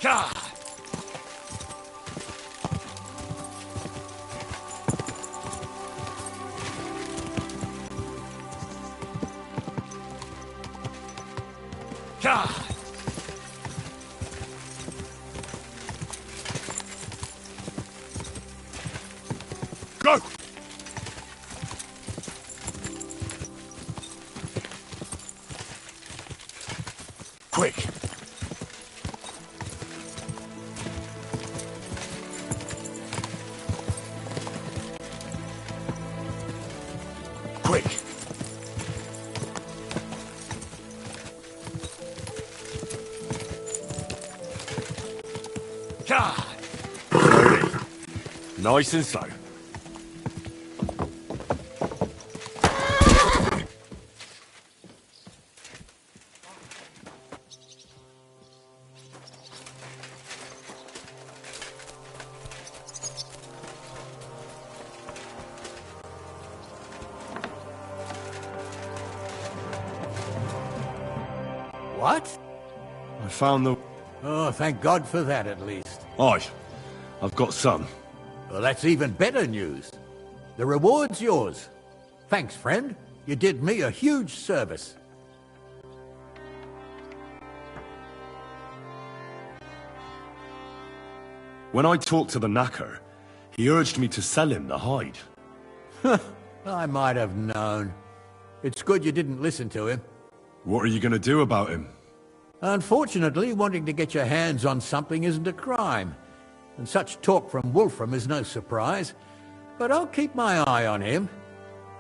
Ka! Ka! Go! Quick! Quick! Ka! Nice and slow. What? I found the... Oh, thank God for that, at least. Aye, I've got some. Well, that's even better news. The reward's yours. Thanks, friend. You did me a huge service. When I talked to the knacker, he urged me to sell him the hide. I might have known. It's good you didn't listen to him. What are you going to do about him? Unfortunately, wanting to get your hands on something isn't a crime. And such talk from Wolfram is no surprise. But I'll keep my eye on him.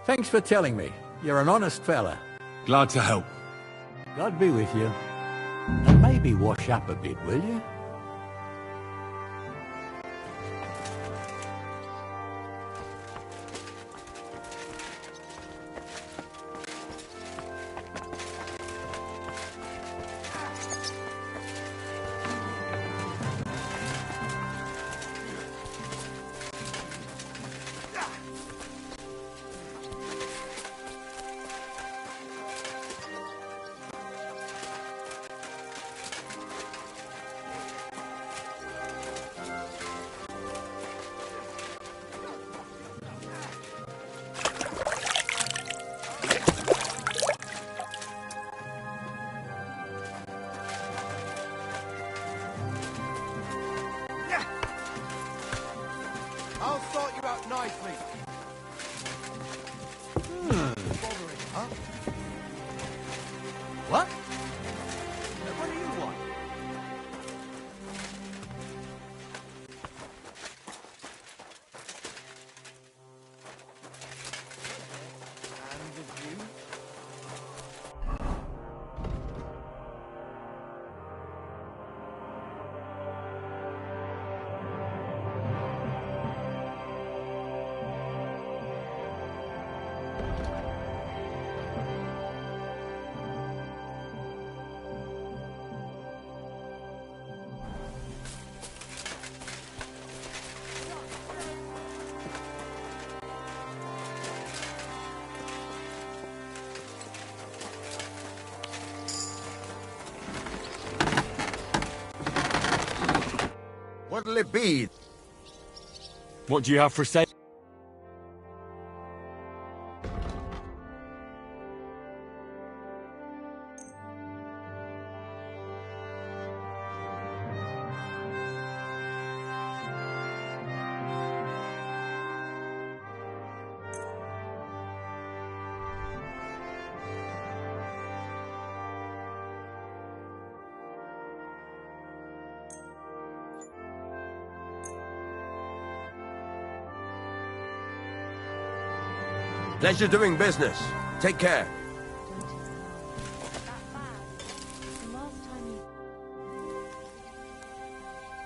Thanks for telling me. You're an honest fella. Glad to help. God be with you. And maybe wash up a bit, will you? I'll sort you out nicely. Bothering, huh? What? What do you want? And of you? What'll it be? What do you have for sale? Pleasure doing business. Take care.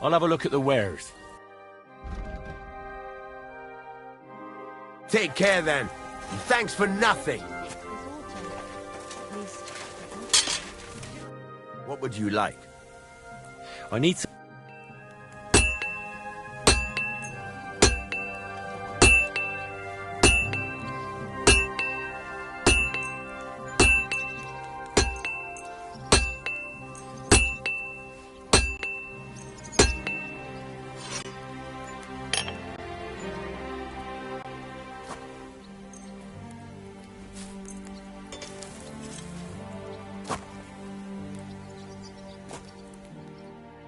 I'll have a look at the wares. Take care then. And thanks for nothing. What would you like? I need some...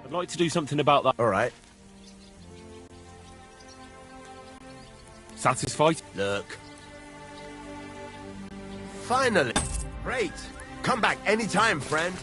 I'd like to do something about that. All right. Satisfied? Look. Finally. Great. Come back anytime, friend.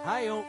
Hi-yo.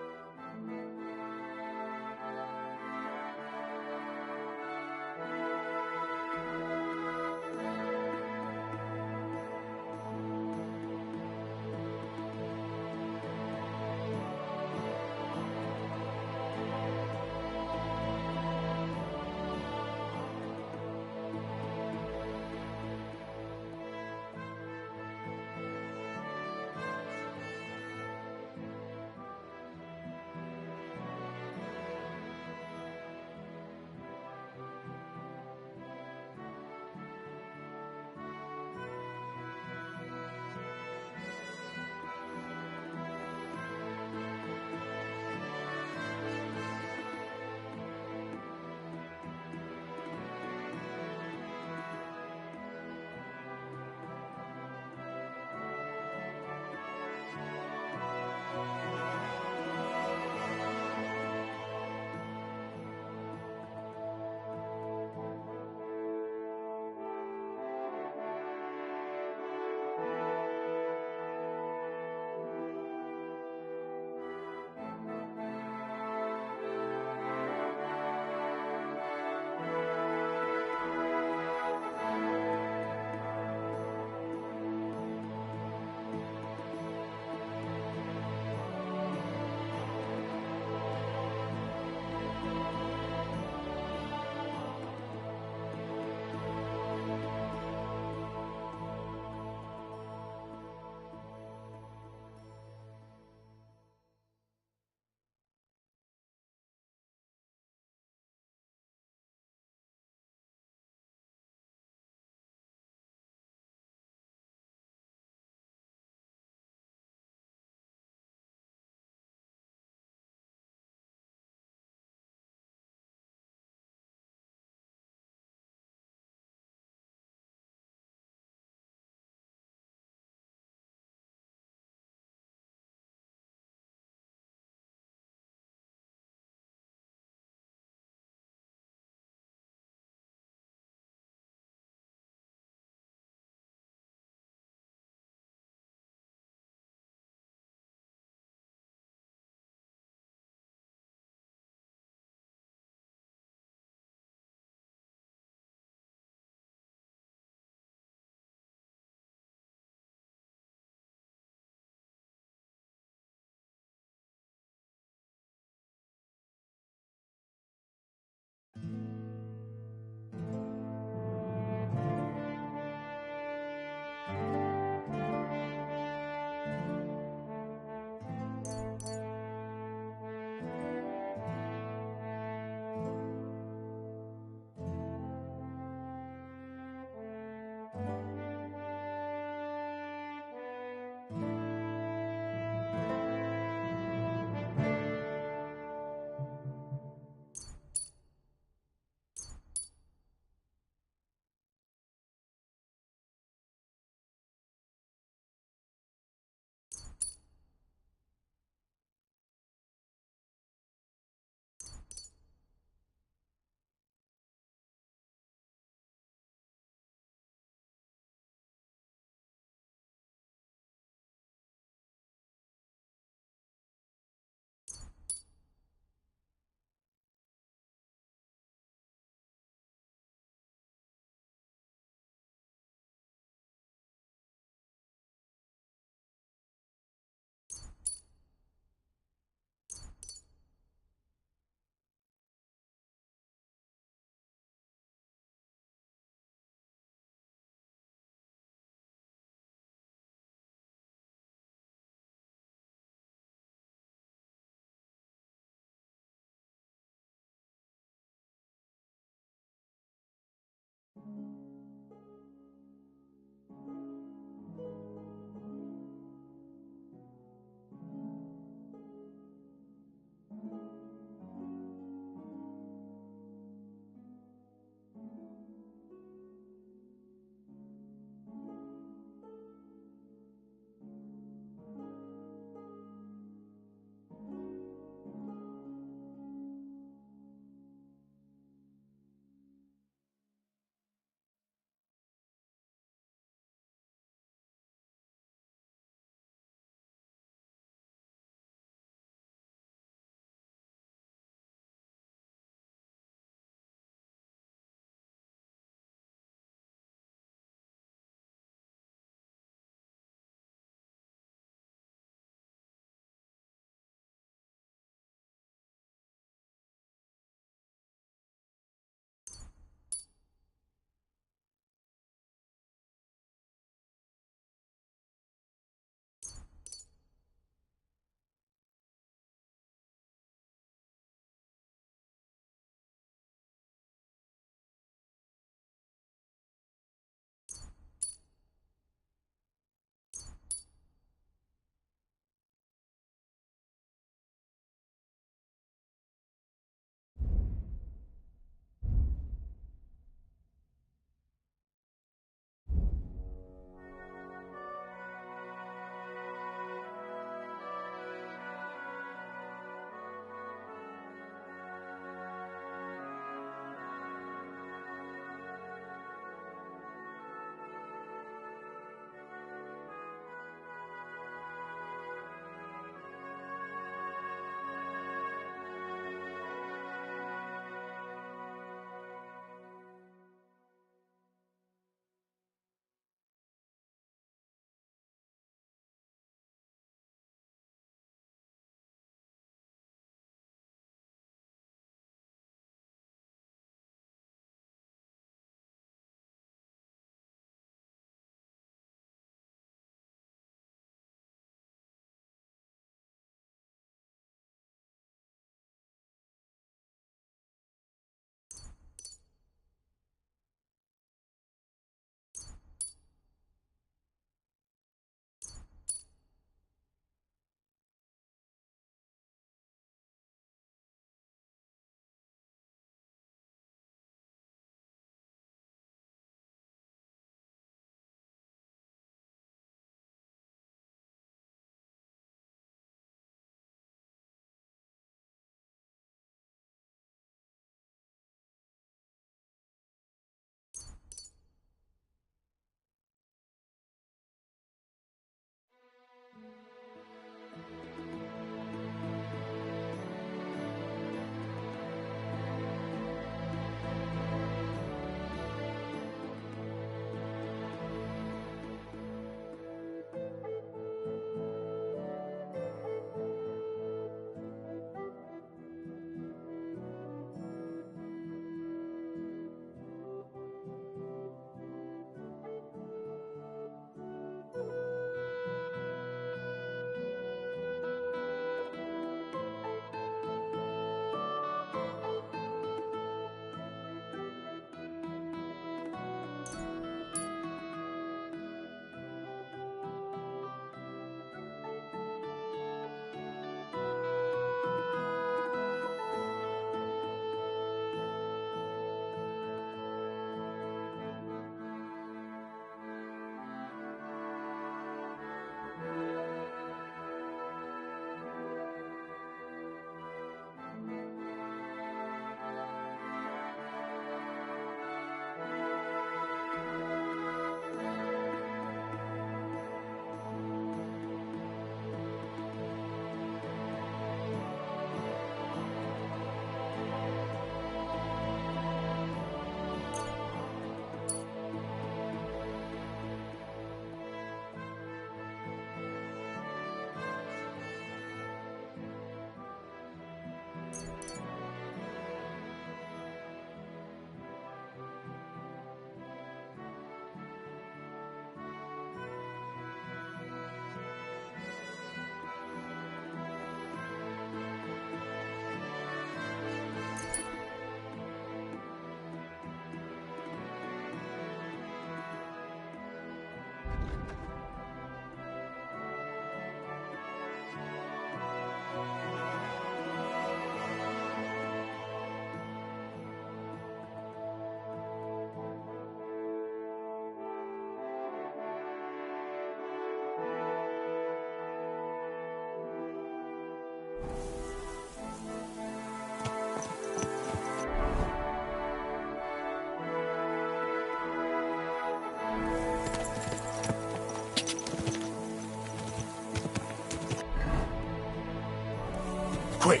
Quick!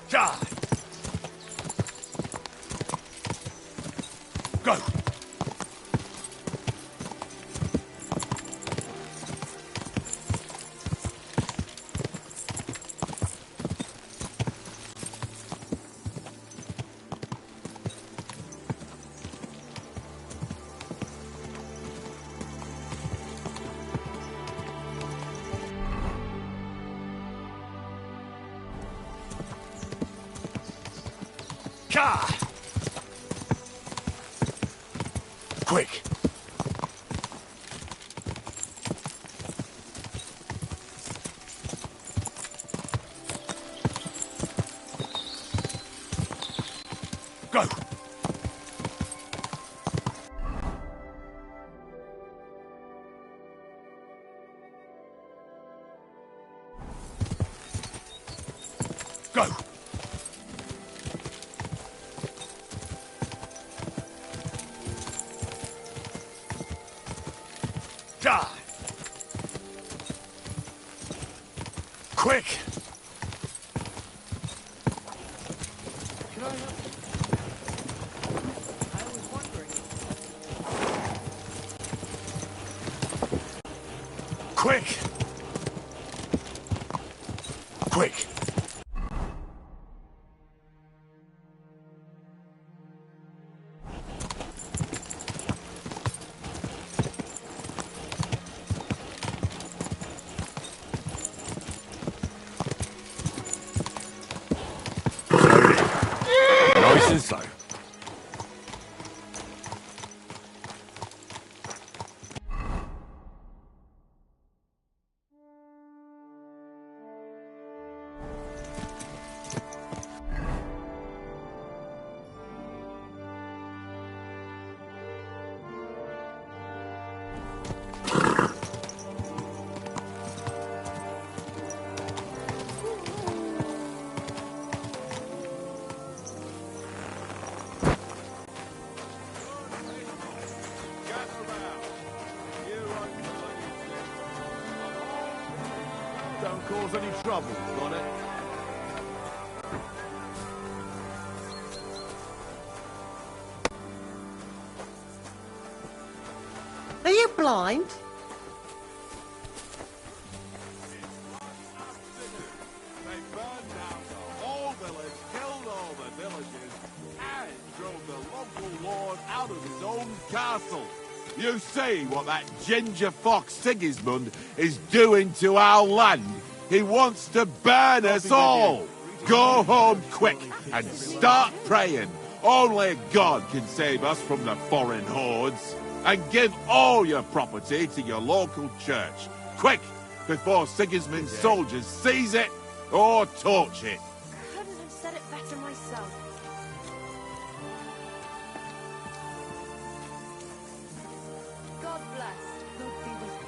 Charge! Go! Charge! Quick! Go! Go! Die! Quick! Quick! Quick! Nice and slow. Don't cause any trouble, got it? Are you blind? They burned down the whole village, killed all the villagers, and drove the local lord out of his own castle. You see what that ginger fox Sigismund is doing to our land? He wants to burn us all! Go home quick and start praying. Only God can save us from the foreign hordes. And give all your property to your local church. Quick, before Sigismund's soldiers seize it or torch it. Couldn't have said it better myself. God bless. God be with you.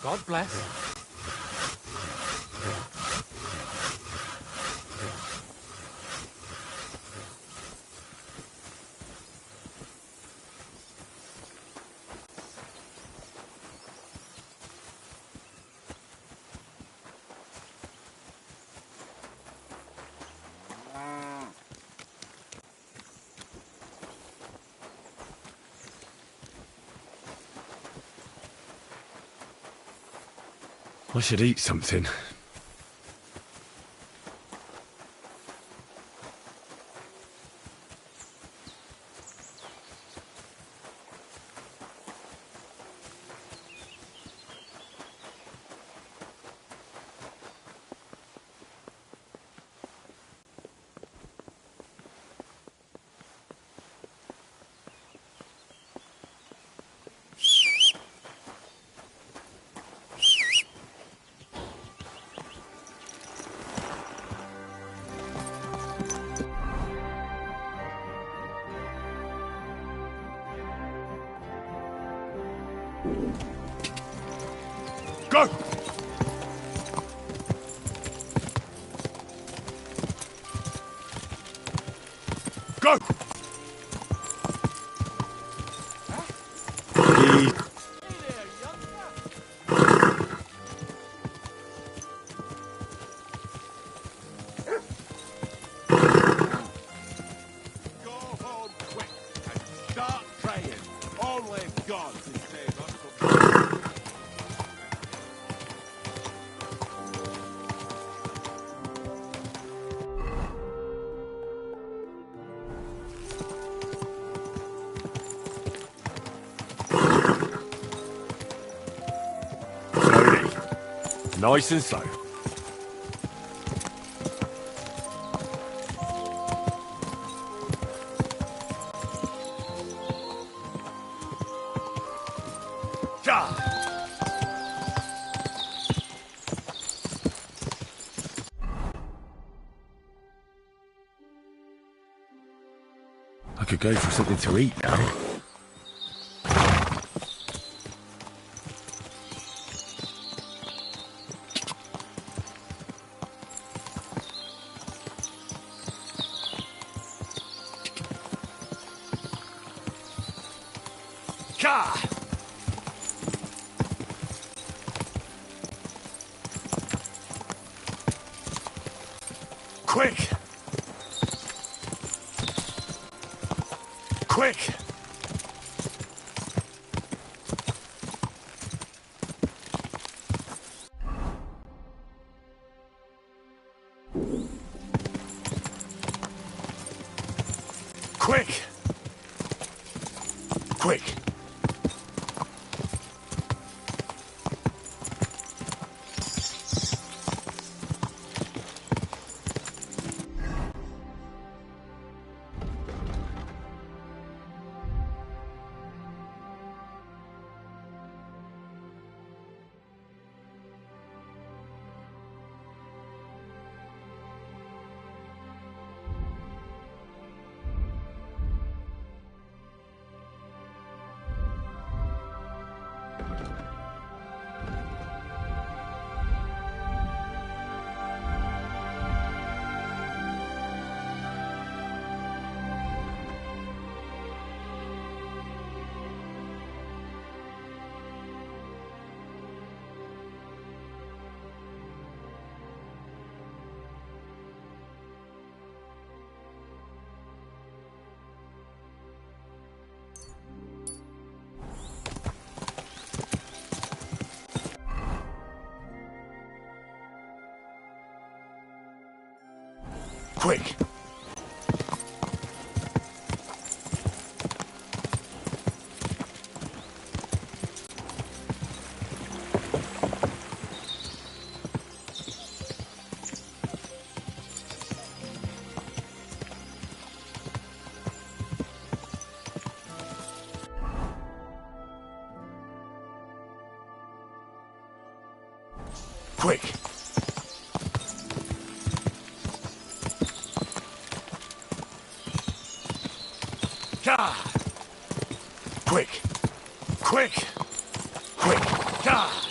God bless. I should eat something. Go! Go! Go home quick and start praying. Only God can save us from... Nice and slow. I could go for something to eat now. Quick! Quick! Quick! Quick! Quick! Quick! God! Quick! Quick! Quick! God!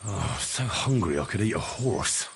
Oh, so hungry I could eat a horse.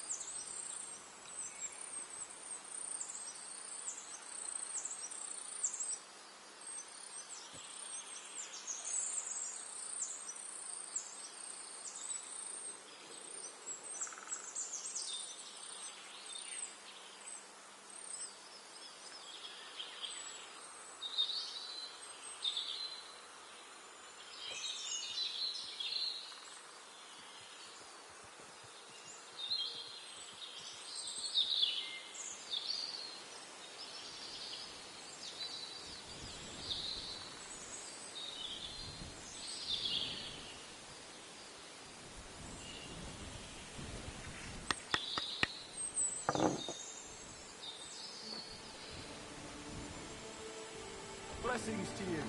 Blessings to you.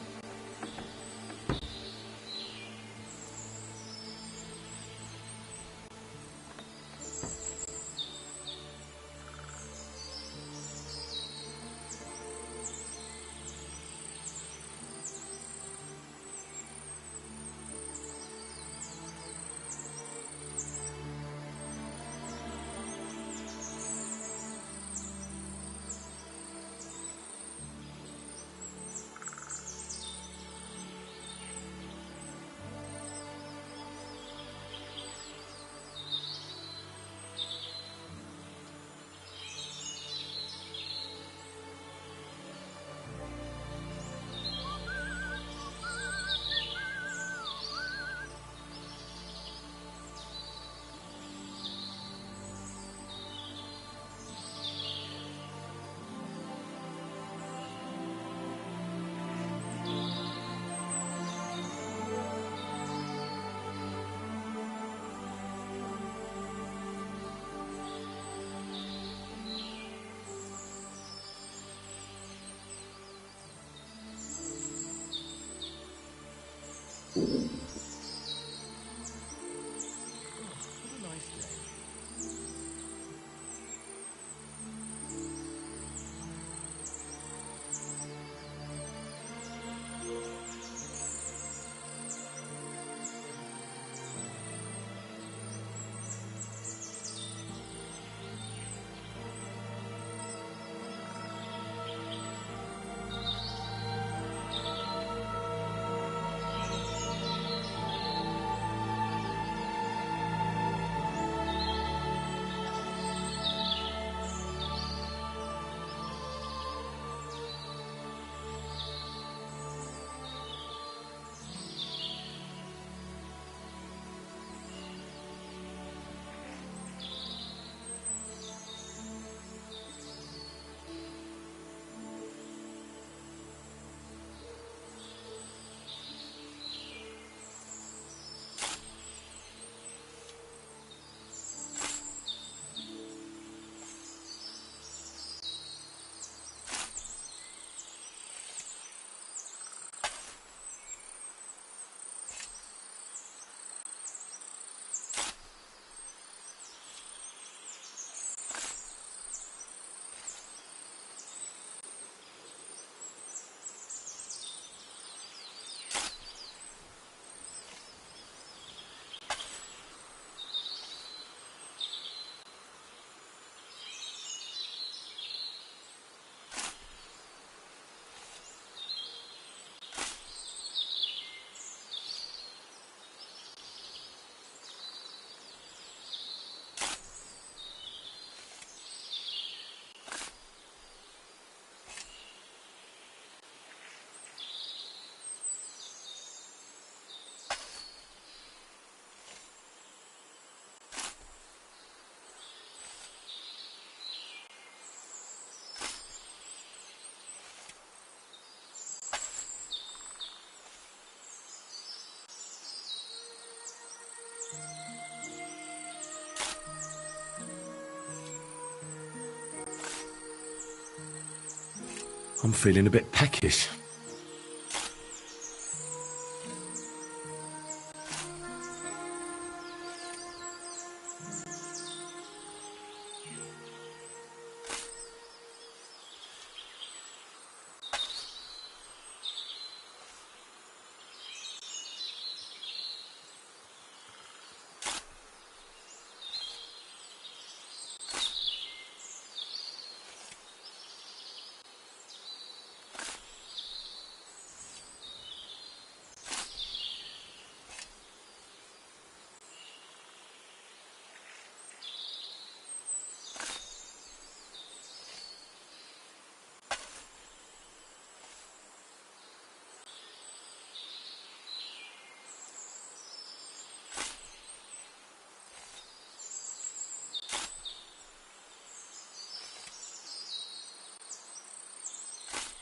I'm feeling a bit peckish.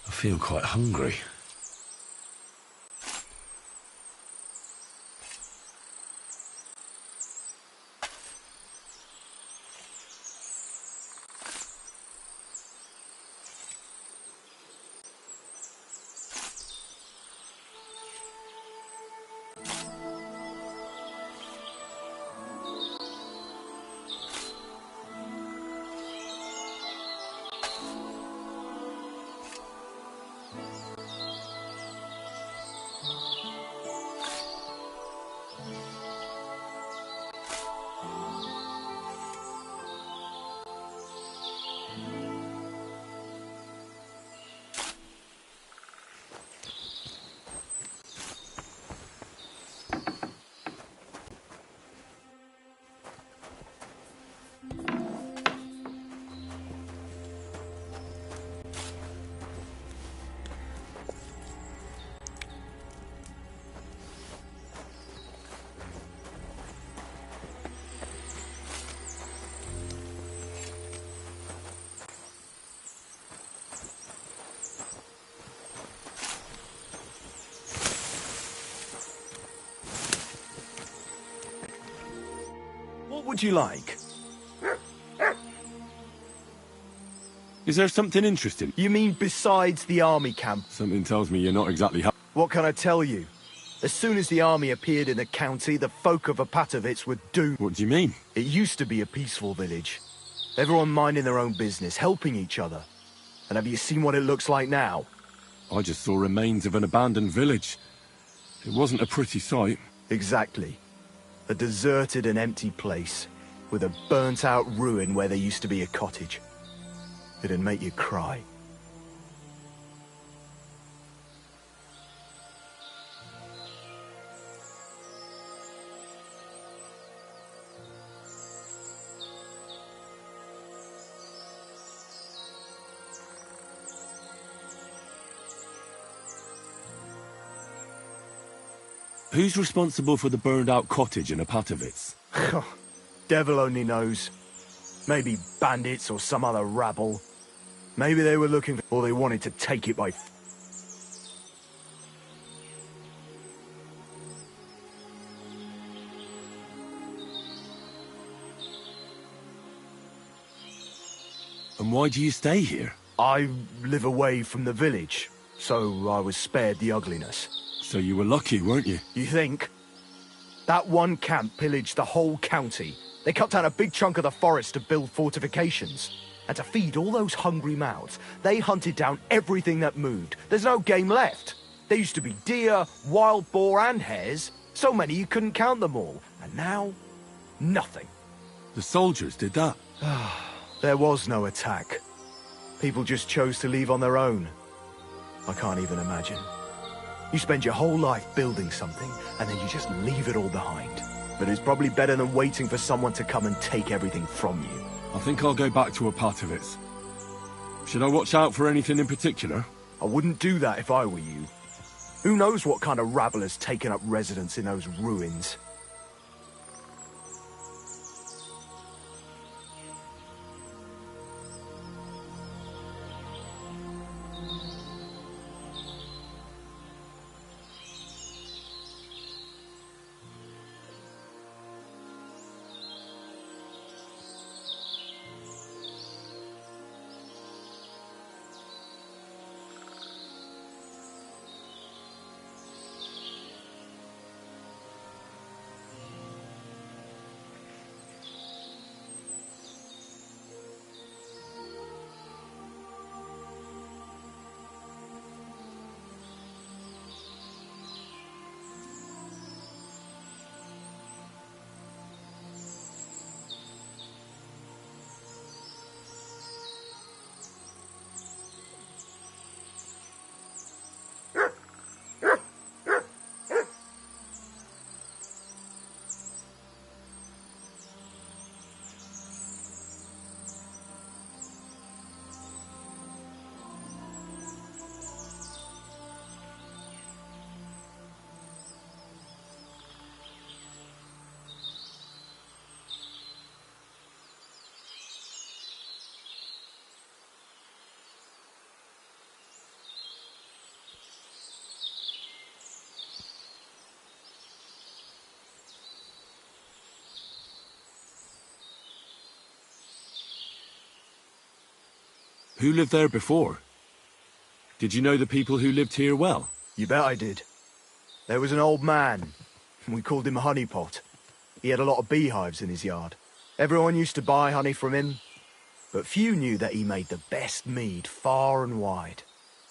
I feel quite hungry. What would you like? Is there something interesting? You mean besides the army camp? Something tells me you're not exactly What can I tell you? As soon as the army appeared in the county, the folk of Apatovitz were doomed. What do you mean? It used to be a peaceful village. Everyone minding their own business, helping each other. And have you seen what it looks like now? I just saw remains of an abandoned village. It wasn't a pretty sight. Exactly. A deserted and empty place, with a burnt-out ruin where there used to be a cottage. It'd make you cry. Who's responsible for the burned-out cottage in Apatovitz? Devil only knows. Maybe bandits or some other rabble. Maybe they were looking for, or they wanted to take it by... And why do you stay here? I live away from the village, so I was spared the ugliness. So you were lucky, weren't you? You think? That one camp pillaged the whole county. They cut down a big chunk of the forest to build fortifications. And to feed all those hungry mouths, they hunted down everything that moved. There's no game left. There used to be deer, wild boar and hares. So many you couldn't count them all. And now, nothing. The soldiers did that? There was no attack. People just chose to leave on their own. I can't even imagine. You spend your whole life building something, and then you just leave it all behind. But it's probably better than waiting for someone to come and take everything from you. I think I'll go back to Apatovitz. Should I watch out for anything in particular? I wouldn't do that if I were you. Who knows what kind of rabble has taken up residence in those ruins? Who lived there before? Did you know the people who lived here well? You bet I did. There was an old man. We called him Honeypot. He had a lot of beehives in his yard. Everyone used to buy honey from him, but few knew that he made the best mead far and wide.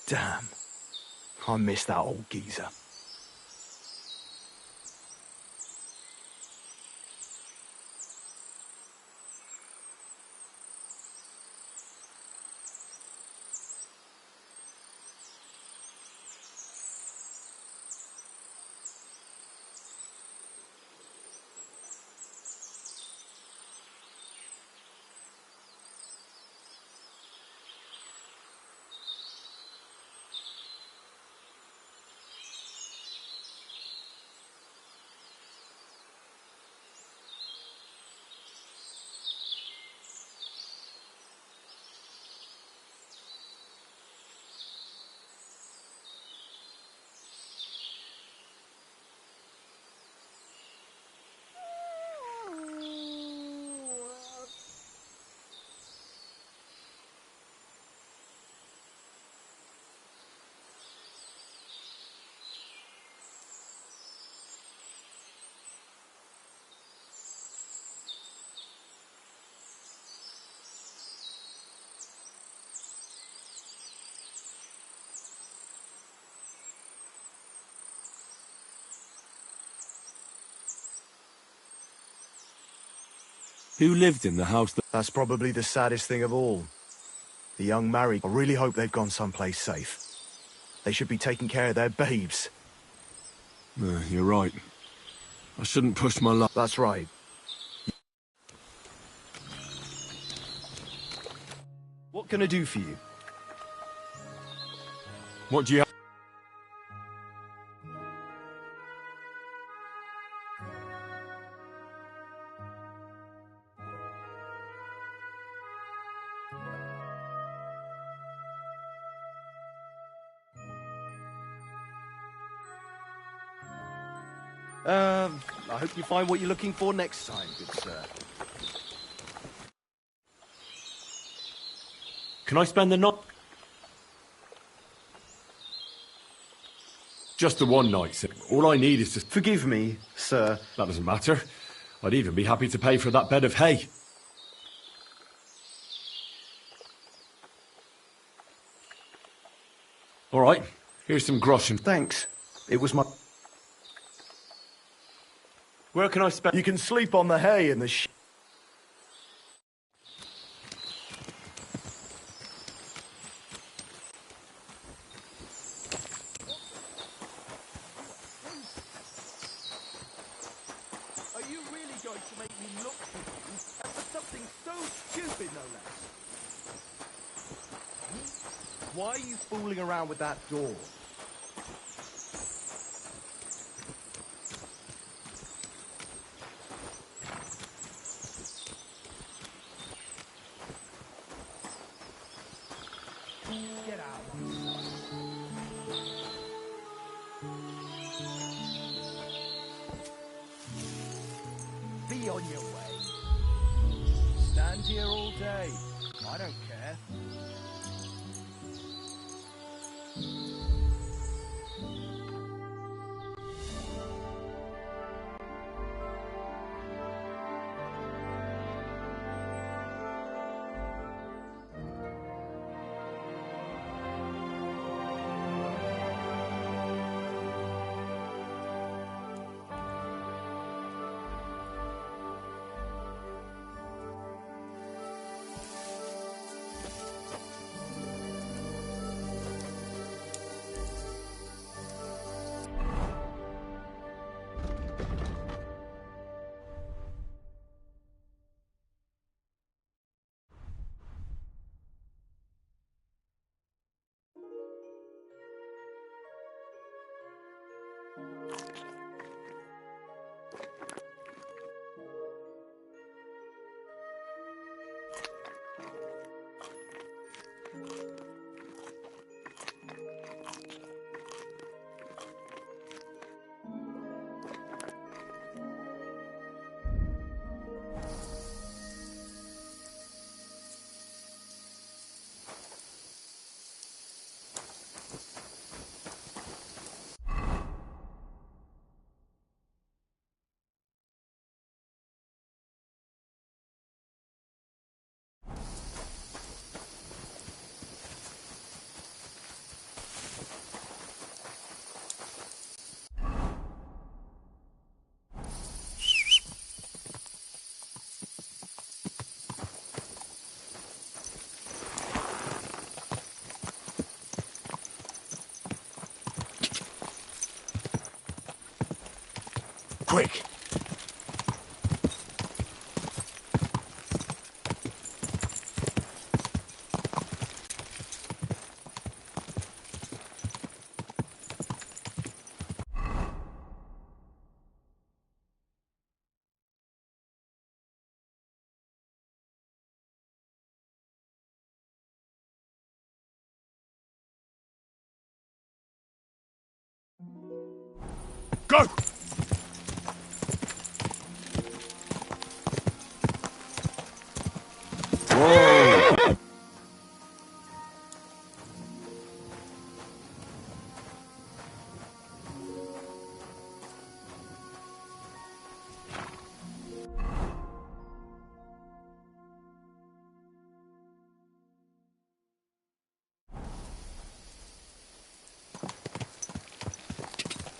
Damn. I miss that old geezer. Who lived in the house that... That's probably the saddest thing of all. The young married. I really hope they've gone someplace safe. They should be taking care of their babes. You're right. I shouldn't push my luck. That's right. What can I do for you? What do you have? I hope you find what you're looking for next time, good sir. Can I spend the night? Just the one night, sir. All I need is to... Forgive me, sir. That doesn't matter. I'd even be happy to pay for that bed of hay. All right, here's some groschen. Thanks. It was my... Where can I spend... You can sleep on the hay in the Are you really going to make me look for you? And for something so stupid, no less? Why are you fooling around with that door? Get out. Be on your way. Stand here all day. I don't care. Quick! Go! Whoa!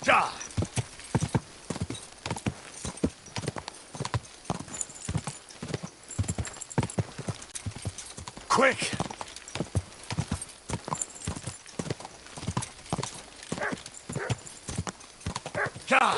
Ja! Quick! Ja!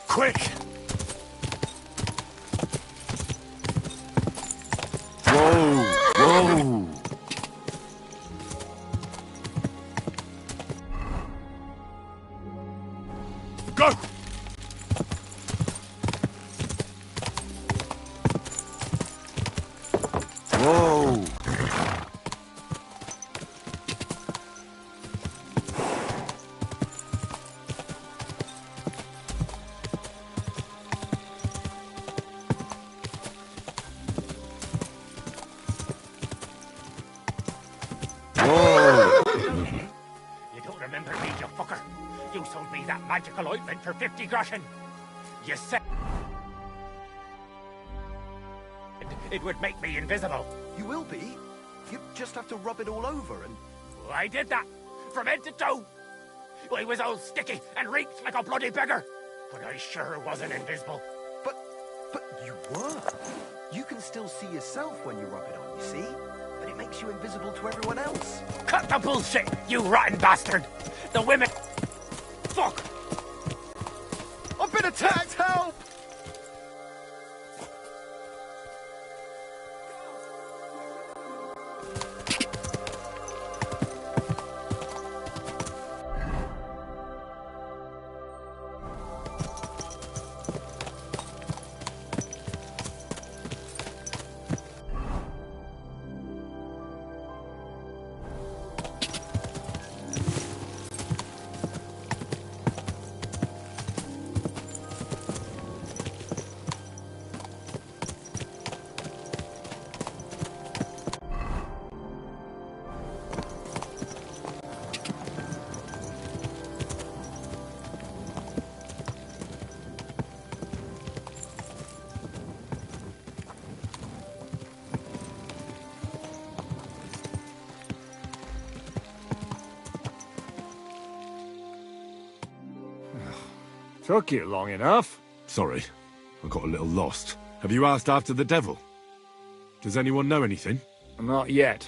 Quick! Whoa! Whoa! Go! Whoa! You don't remember me, you fucker? You sold me that magical ointment for 50 groschen. You said it would make me invisible. You will be. You just have to rub it all over and... I did that, from head to toe. I was all sticky and reeked like a bloody beggar. But I sure wasn't invisible. But you were. You can still see yourself when you rub it on, you see? But it makes you invisible to everyone else. Cut the bullshit, you rotten bastard! The women... Fuck! I've been attacked! Help! Took you long enough. Sorry, I got a little lost. Have you asked after the devil? Does anyone know anything? Not yet.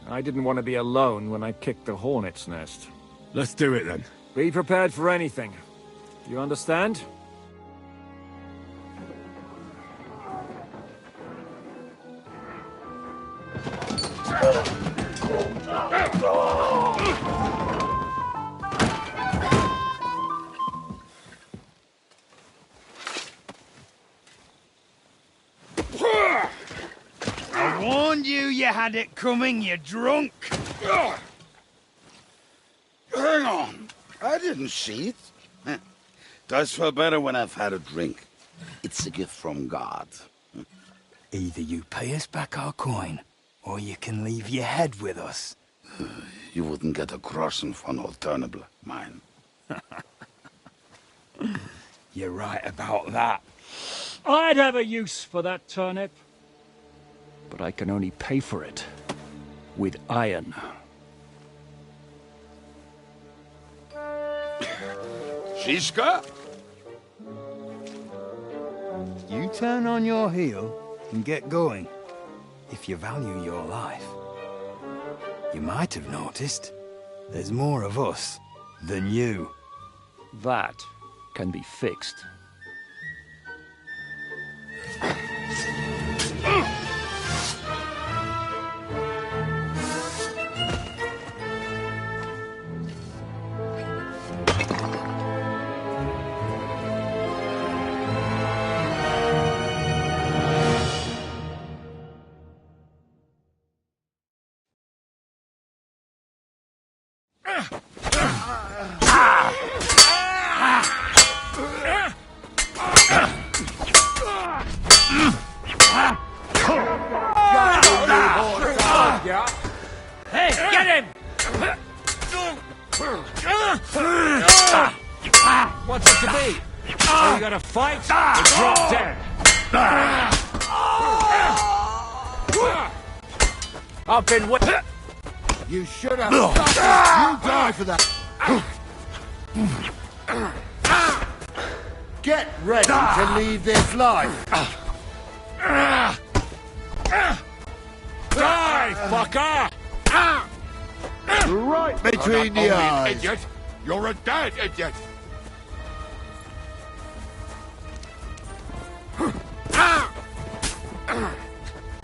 I didn't want to be alone when I kicked the hornet's nest. Let's do it then. Be prepared for anything. You understand? I warned you you had it coming, you drunk! Hang on. I didn't see it. Does feel better when I've had a drink. It's a gift from God. Either you pay us back our coin, or you can leave your head with us. You wouldn't get a crossing for an alternative, mine. You're right about that. I'd have a use for that turnip. But I can only pay for it with iron. Zizka? You turn on your heel and get going, if you value your life. You might have noticed there's more of us than you. That can be fixed. Hey, get him! What's it to be? Are you gonna fight or drop dead? I've been waiting. You should have stopped. You die for that. Get ready to leave this life. Die, fucker! Right between the eyes. Idiot! You're a dead idiot!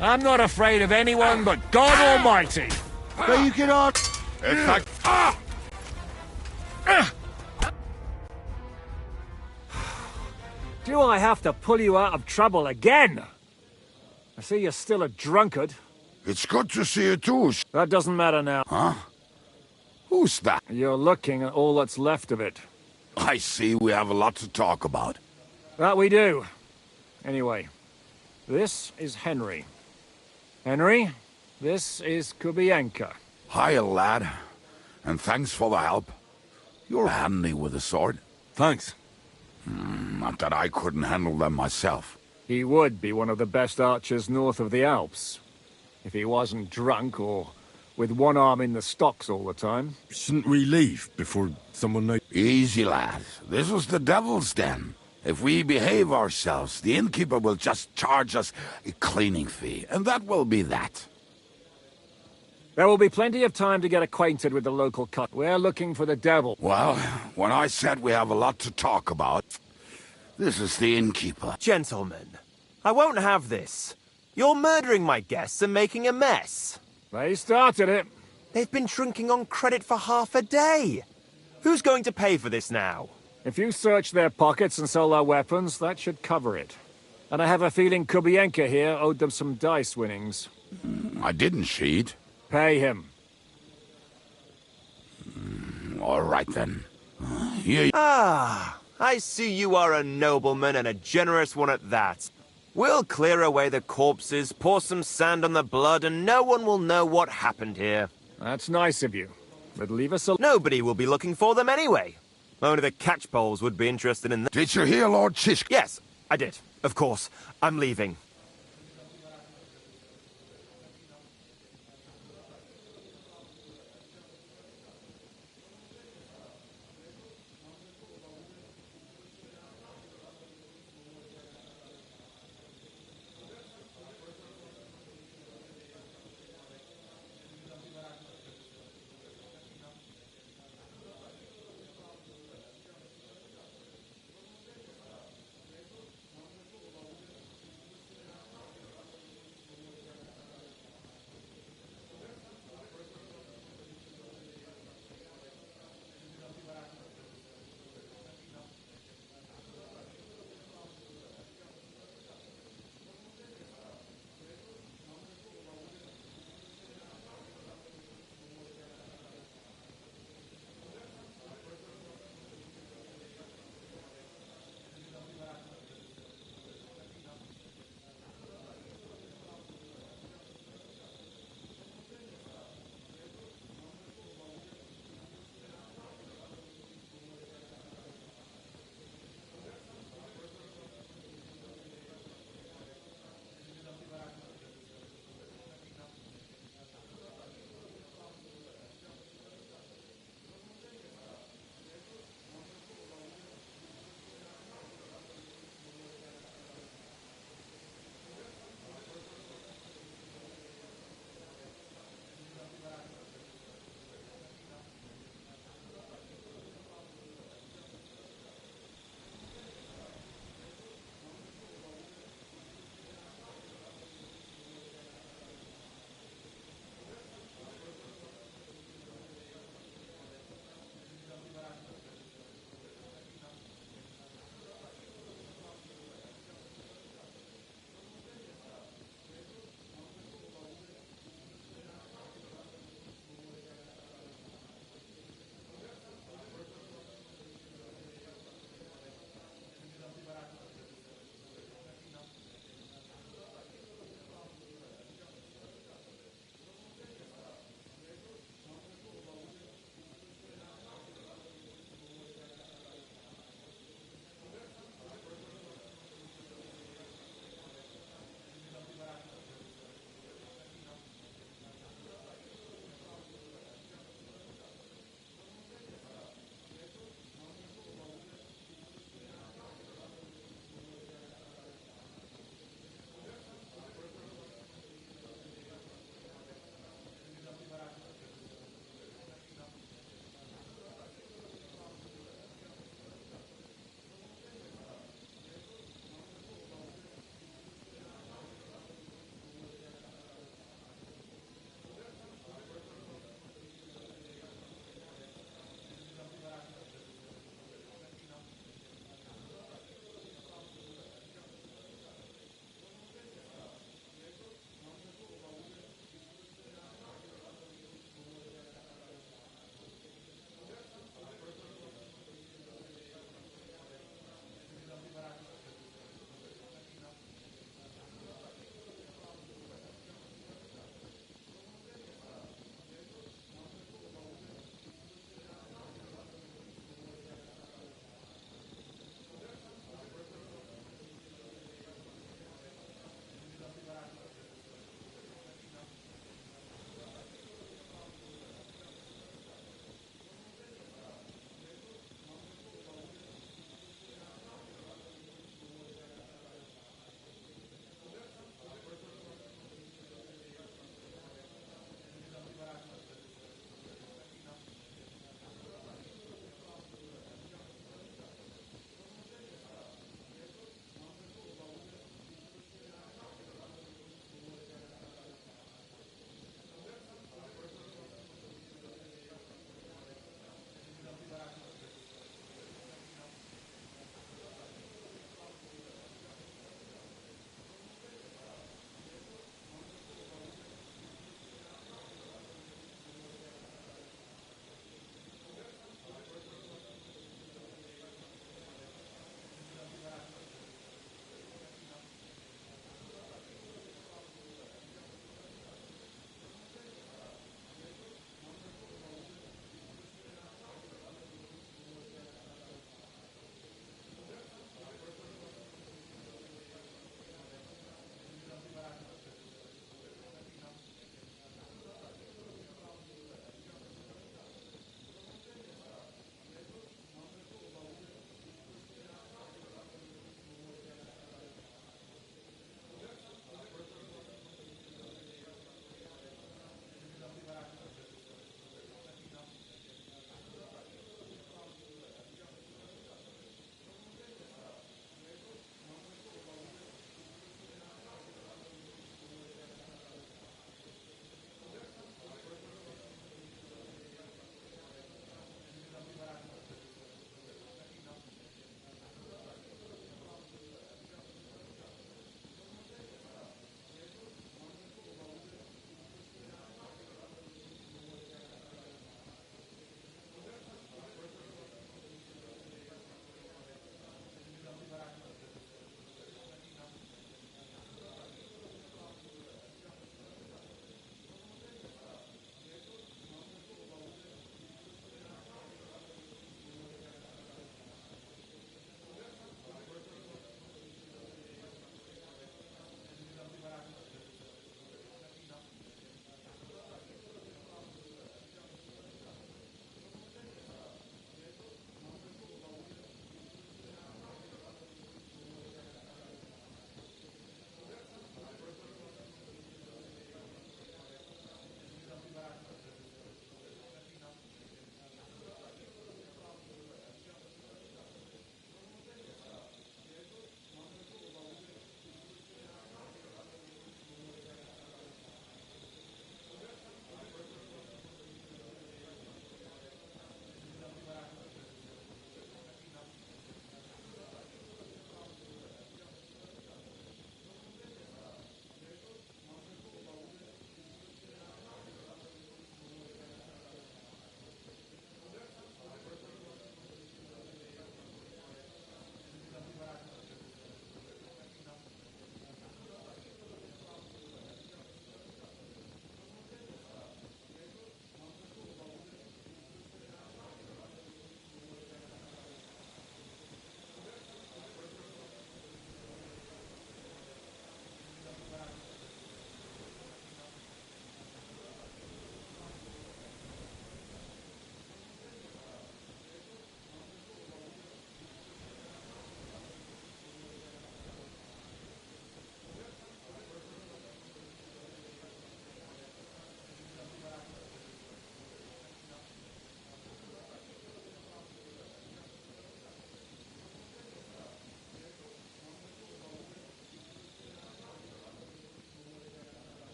I'm not afraid of anyone but God Almighty. But you cannot. It's like... Do I have to pull you out of trouble again? I see you're still a drunkard. It's good to see you too. That doesn't matter now. Huh? Who's that? You're looking at all that's left of it. I see we have a lot to talk about. That we do. Anyway, this is Henry. Henry, this is Kubienka. Hiya, lad. And thanks for the help. You're handy with a sword. Thanks. Not that I couldn't handle them myself. He would be one of the best archers north of the Alps. If he wasn't drunk or with one arm in the stocks all the time. Shouldn't we leave before someone knows? Easy, lad. This was the devil's den. If we behave ourselves, the innkeeper will just charge us a cleaning fee, and that will be that. There will be plenty of time to get acquainted with the local cut. We're looking for the devil. Well, when I said we have a lot to talk about, this is the innkeeper. Gentlemen, I won't have this. You're murdering my guests and making a mess. They started it. They've been drinking on credit for half a day. Who's going to pay for this now? If you search their pockets and sell their weapons, that should cover it. And I have a feeling Kubienka here owed them some dice winnings. I didn't cheat. Pay him. All right, then. Here. Ah, I see you are a nobleman and a generous one at that. We'll clear away the corpses, pour some sand on the blood, and no one will know what happened here. That's nice of you. But leave us alone. Nobody will be looking for them anyway. Only the catchpoles would be interested in them. Did you hear Lord Zizka? Yes, I did. Of course. I'm leaving.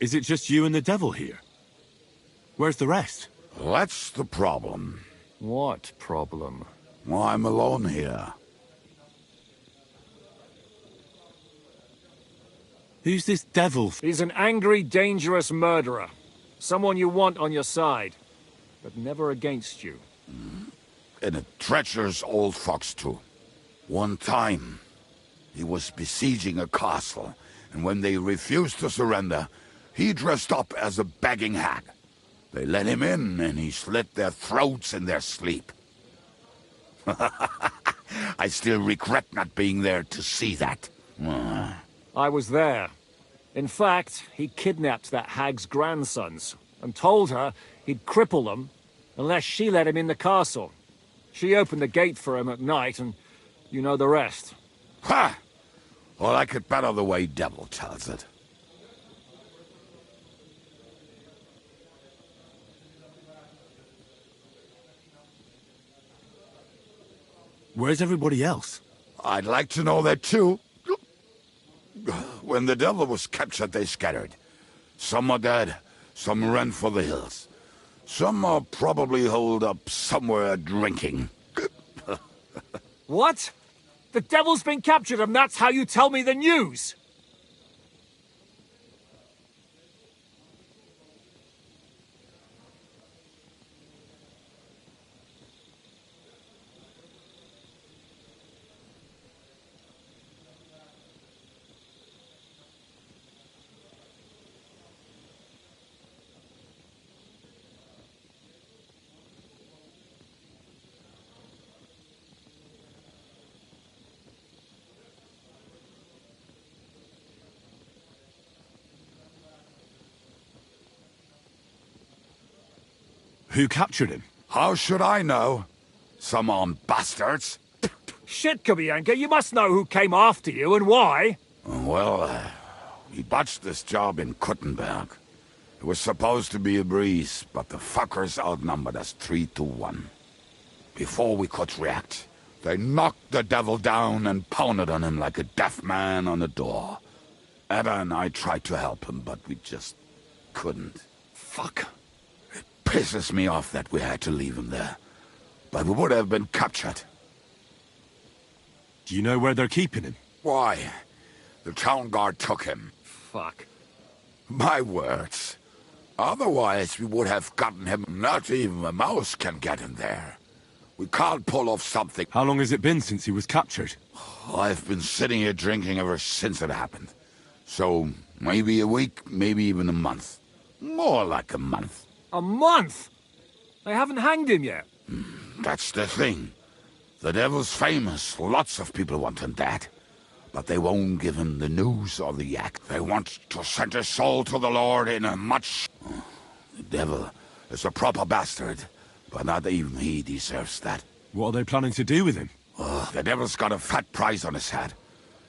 Is it just you and the devil here? Where's the rest? That's the problem. What problem? Well, I'm alone here. Who's this devil? He's an angry, dangerous murderer. Someone you want on your side, but never against you. And a treacherous old fox, too. One time, he was besieging a castle, and when they refused to surrender, he dressed up as a begging hag. They let him in, and he slit their throats in their sleep. I still regret not being there to see that. I was there. In fact, he kidnapped that hag's grandsons, and told her he'd cripple them unless she let him in the castle. She opened the gate for him at night, and you know the rest. Ha! Well, I could better the way Devil tells it. Where's everybody else? I'd like to know that too. When the devil was captured, they scattered. Some are dead, some ran for the hills. Some are probably holed up somewhere drinking. What? The devil's been captured and that's how you tell me the news? Who captured him? How should I know? Some armed bastards. Shit, Kubianka, you must know who came after you and why. Well, we botched this job in Kuttenberg. It was supposed to be a breeze, but the fuckers outnumbered us 3-1. Before we could react, they knocked the devil down and pounded on him like a deaf man on a door. Eva and I tried to help him, but we just couldn't. Fuck. Pisses me off that we had to leave him there. But we would have been captured. Do you know where they're keeping him? Why? The town guard took him. Fuck. My words. Otherwise we would have gotten him. Not even a mouse can get him there. We can't pull off something. How long has it been since he was captured? I've been sitting here drinking ever since it happened. So, maybe a week, maybe even a month. More like a month. A month? They haven't hanged him yet. That's the thing. The devil's famous. Lots of people want him dead. But they won't give him the news or the yak. They want to send his soul to the Lord in a much... The devil is a proper bastard. But not even he deserves that. What are they planning to do with him? The devil's got a fat price on his head.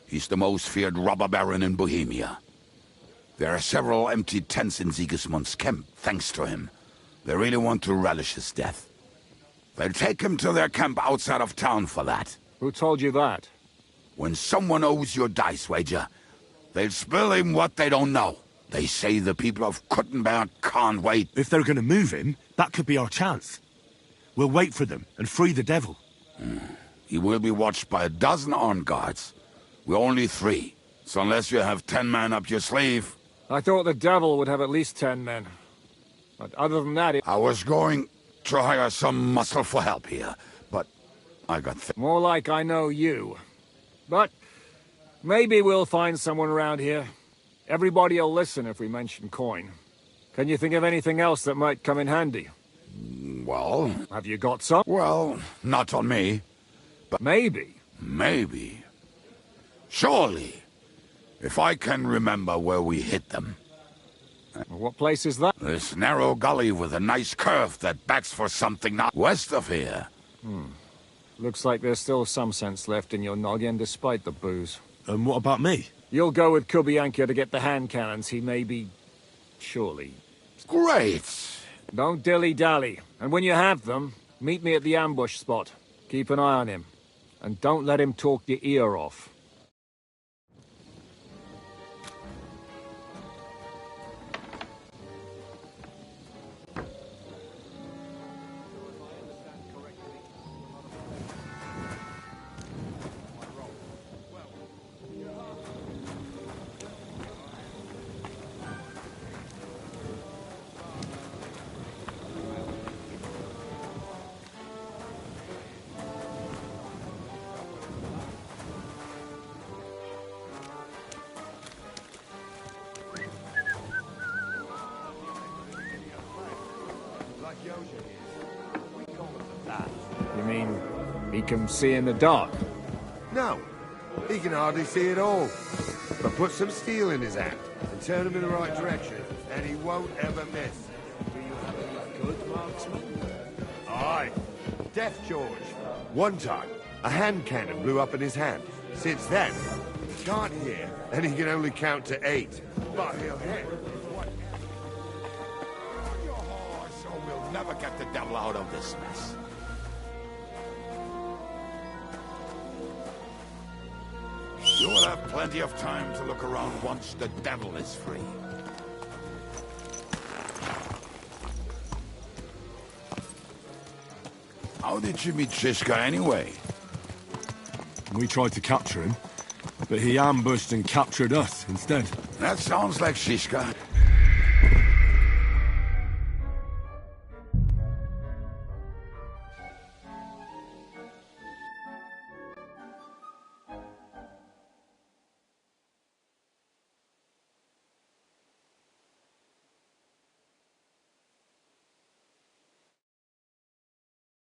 He's the most feared robber baron in Bohemia. There are several empty tents in Sigismund's camp, thanks to him. They really want to relish his death. They'll take him to their camp outside of town for that. Who told you that? When someone owes you a dice wager, they'll spill him what they don't know. They say the people of Kuttenberg can't wait. If they're gonna move him, that could be our chance. We'll wait for them and free the devil. He will be watched by a dozen armed guards. We're only 3. So unless you have 10 men up your sleeve... I thought the devil would have at least 10 men. But other than that... I was going to hire some muscle for help here, but I got... More like I know you. But maybe we'll find someone around here. Everybody'll listen if we mention coin. Can you think of anything else that might come in handy? Well... Have you got some? Well, not on me. But maybe. Maybe. Surely. If I can remember where we hit them. What place is that? This narrow gully with a nice curve that backs for something not west of here. Looks like there's still some sense left in your noggin despite the booze. And what about me? You'll go with Kubianka to get the hand cannons. He may be... surely. Great. Don't dilly-dally. And when you have them, meet me at the ambush spot. Keep an eye on him. And don't let him talk your ear off. You mean he can see in the dark? No, he can hardly see at all. But put some steel in his hand and turn him in the right direction, and he won't ever miss. Do you have any good marksman? Aye, Death George. One time, a hand cannon blew up in his hand. Since then, he can't hear, and he can only count to 8. But he'll hit. On your horse, or we'll never get the devil out of this mess. You'll have plenty of time to look around once the devil is free. How did you meet Shishka anyway? We tried to capture him, but he ambushed and captured us instead. That sounds like Shishka.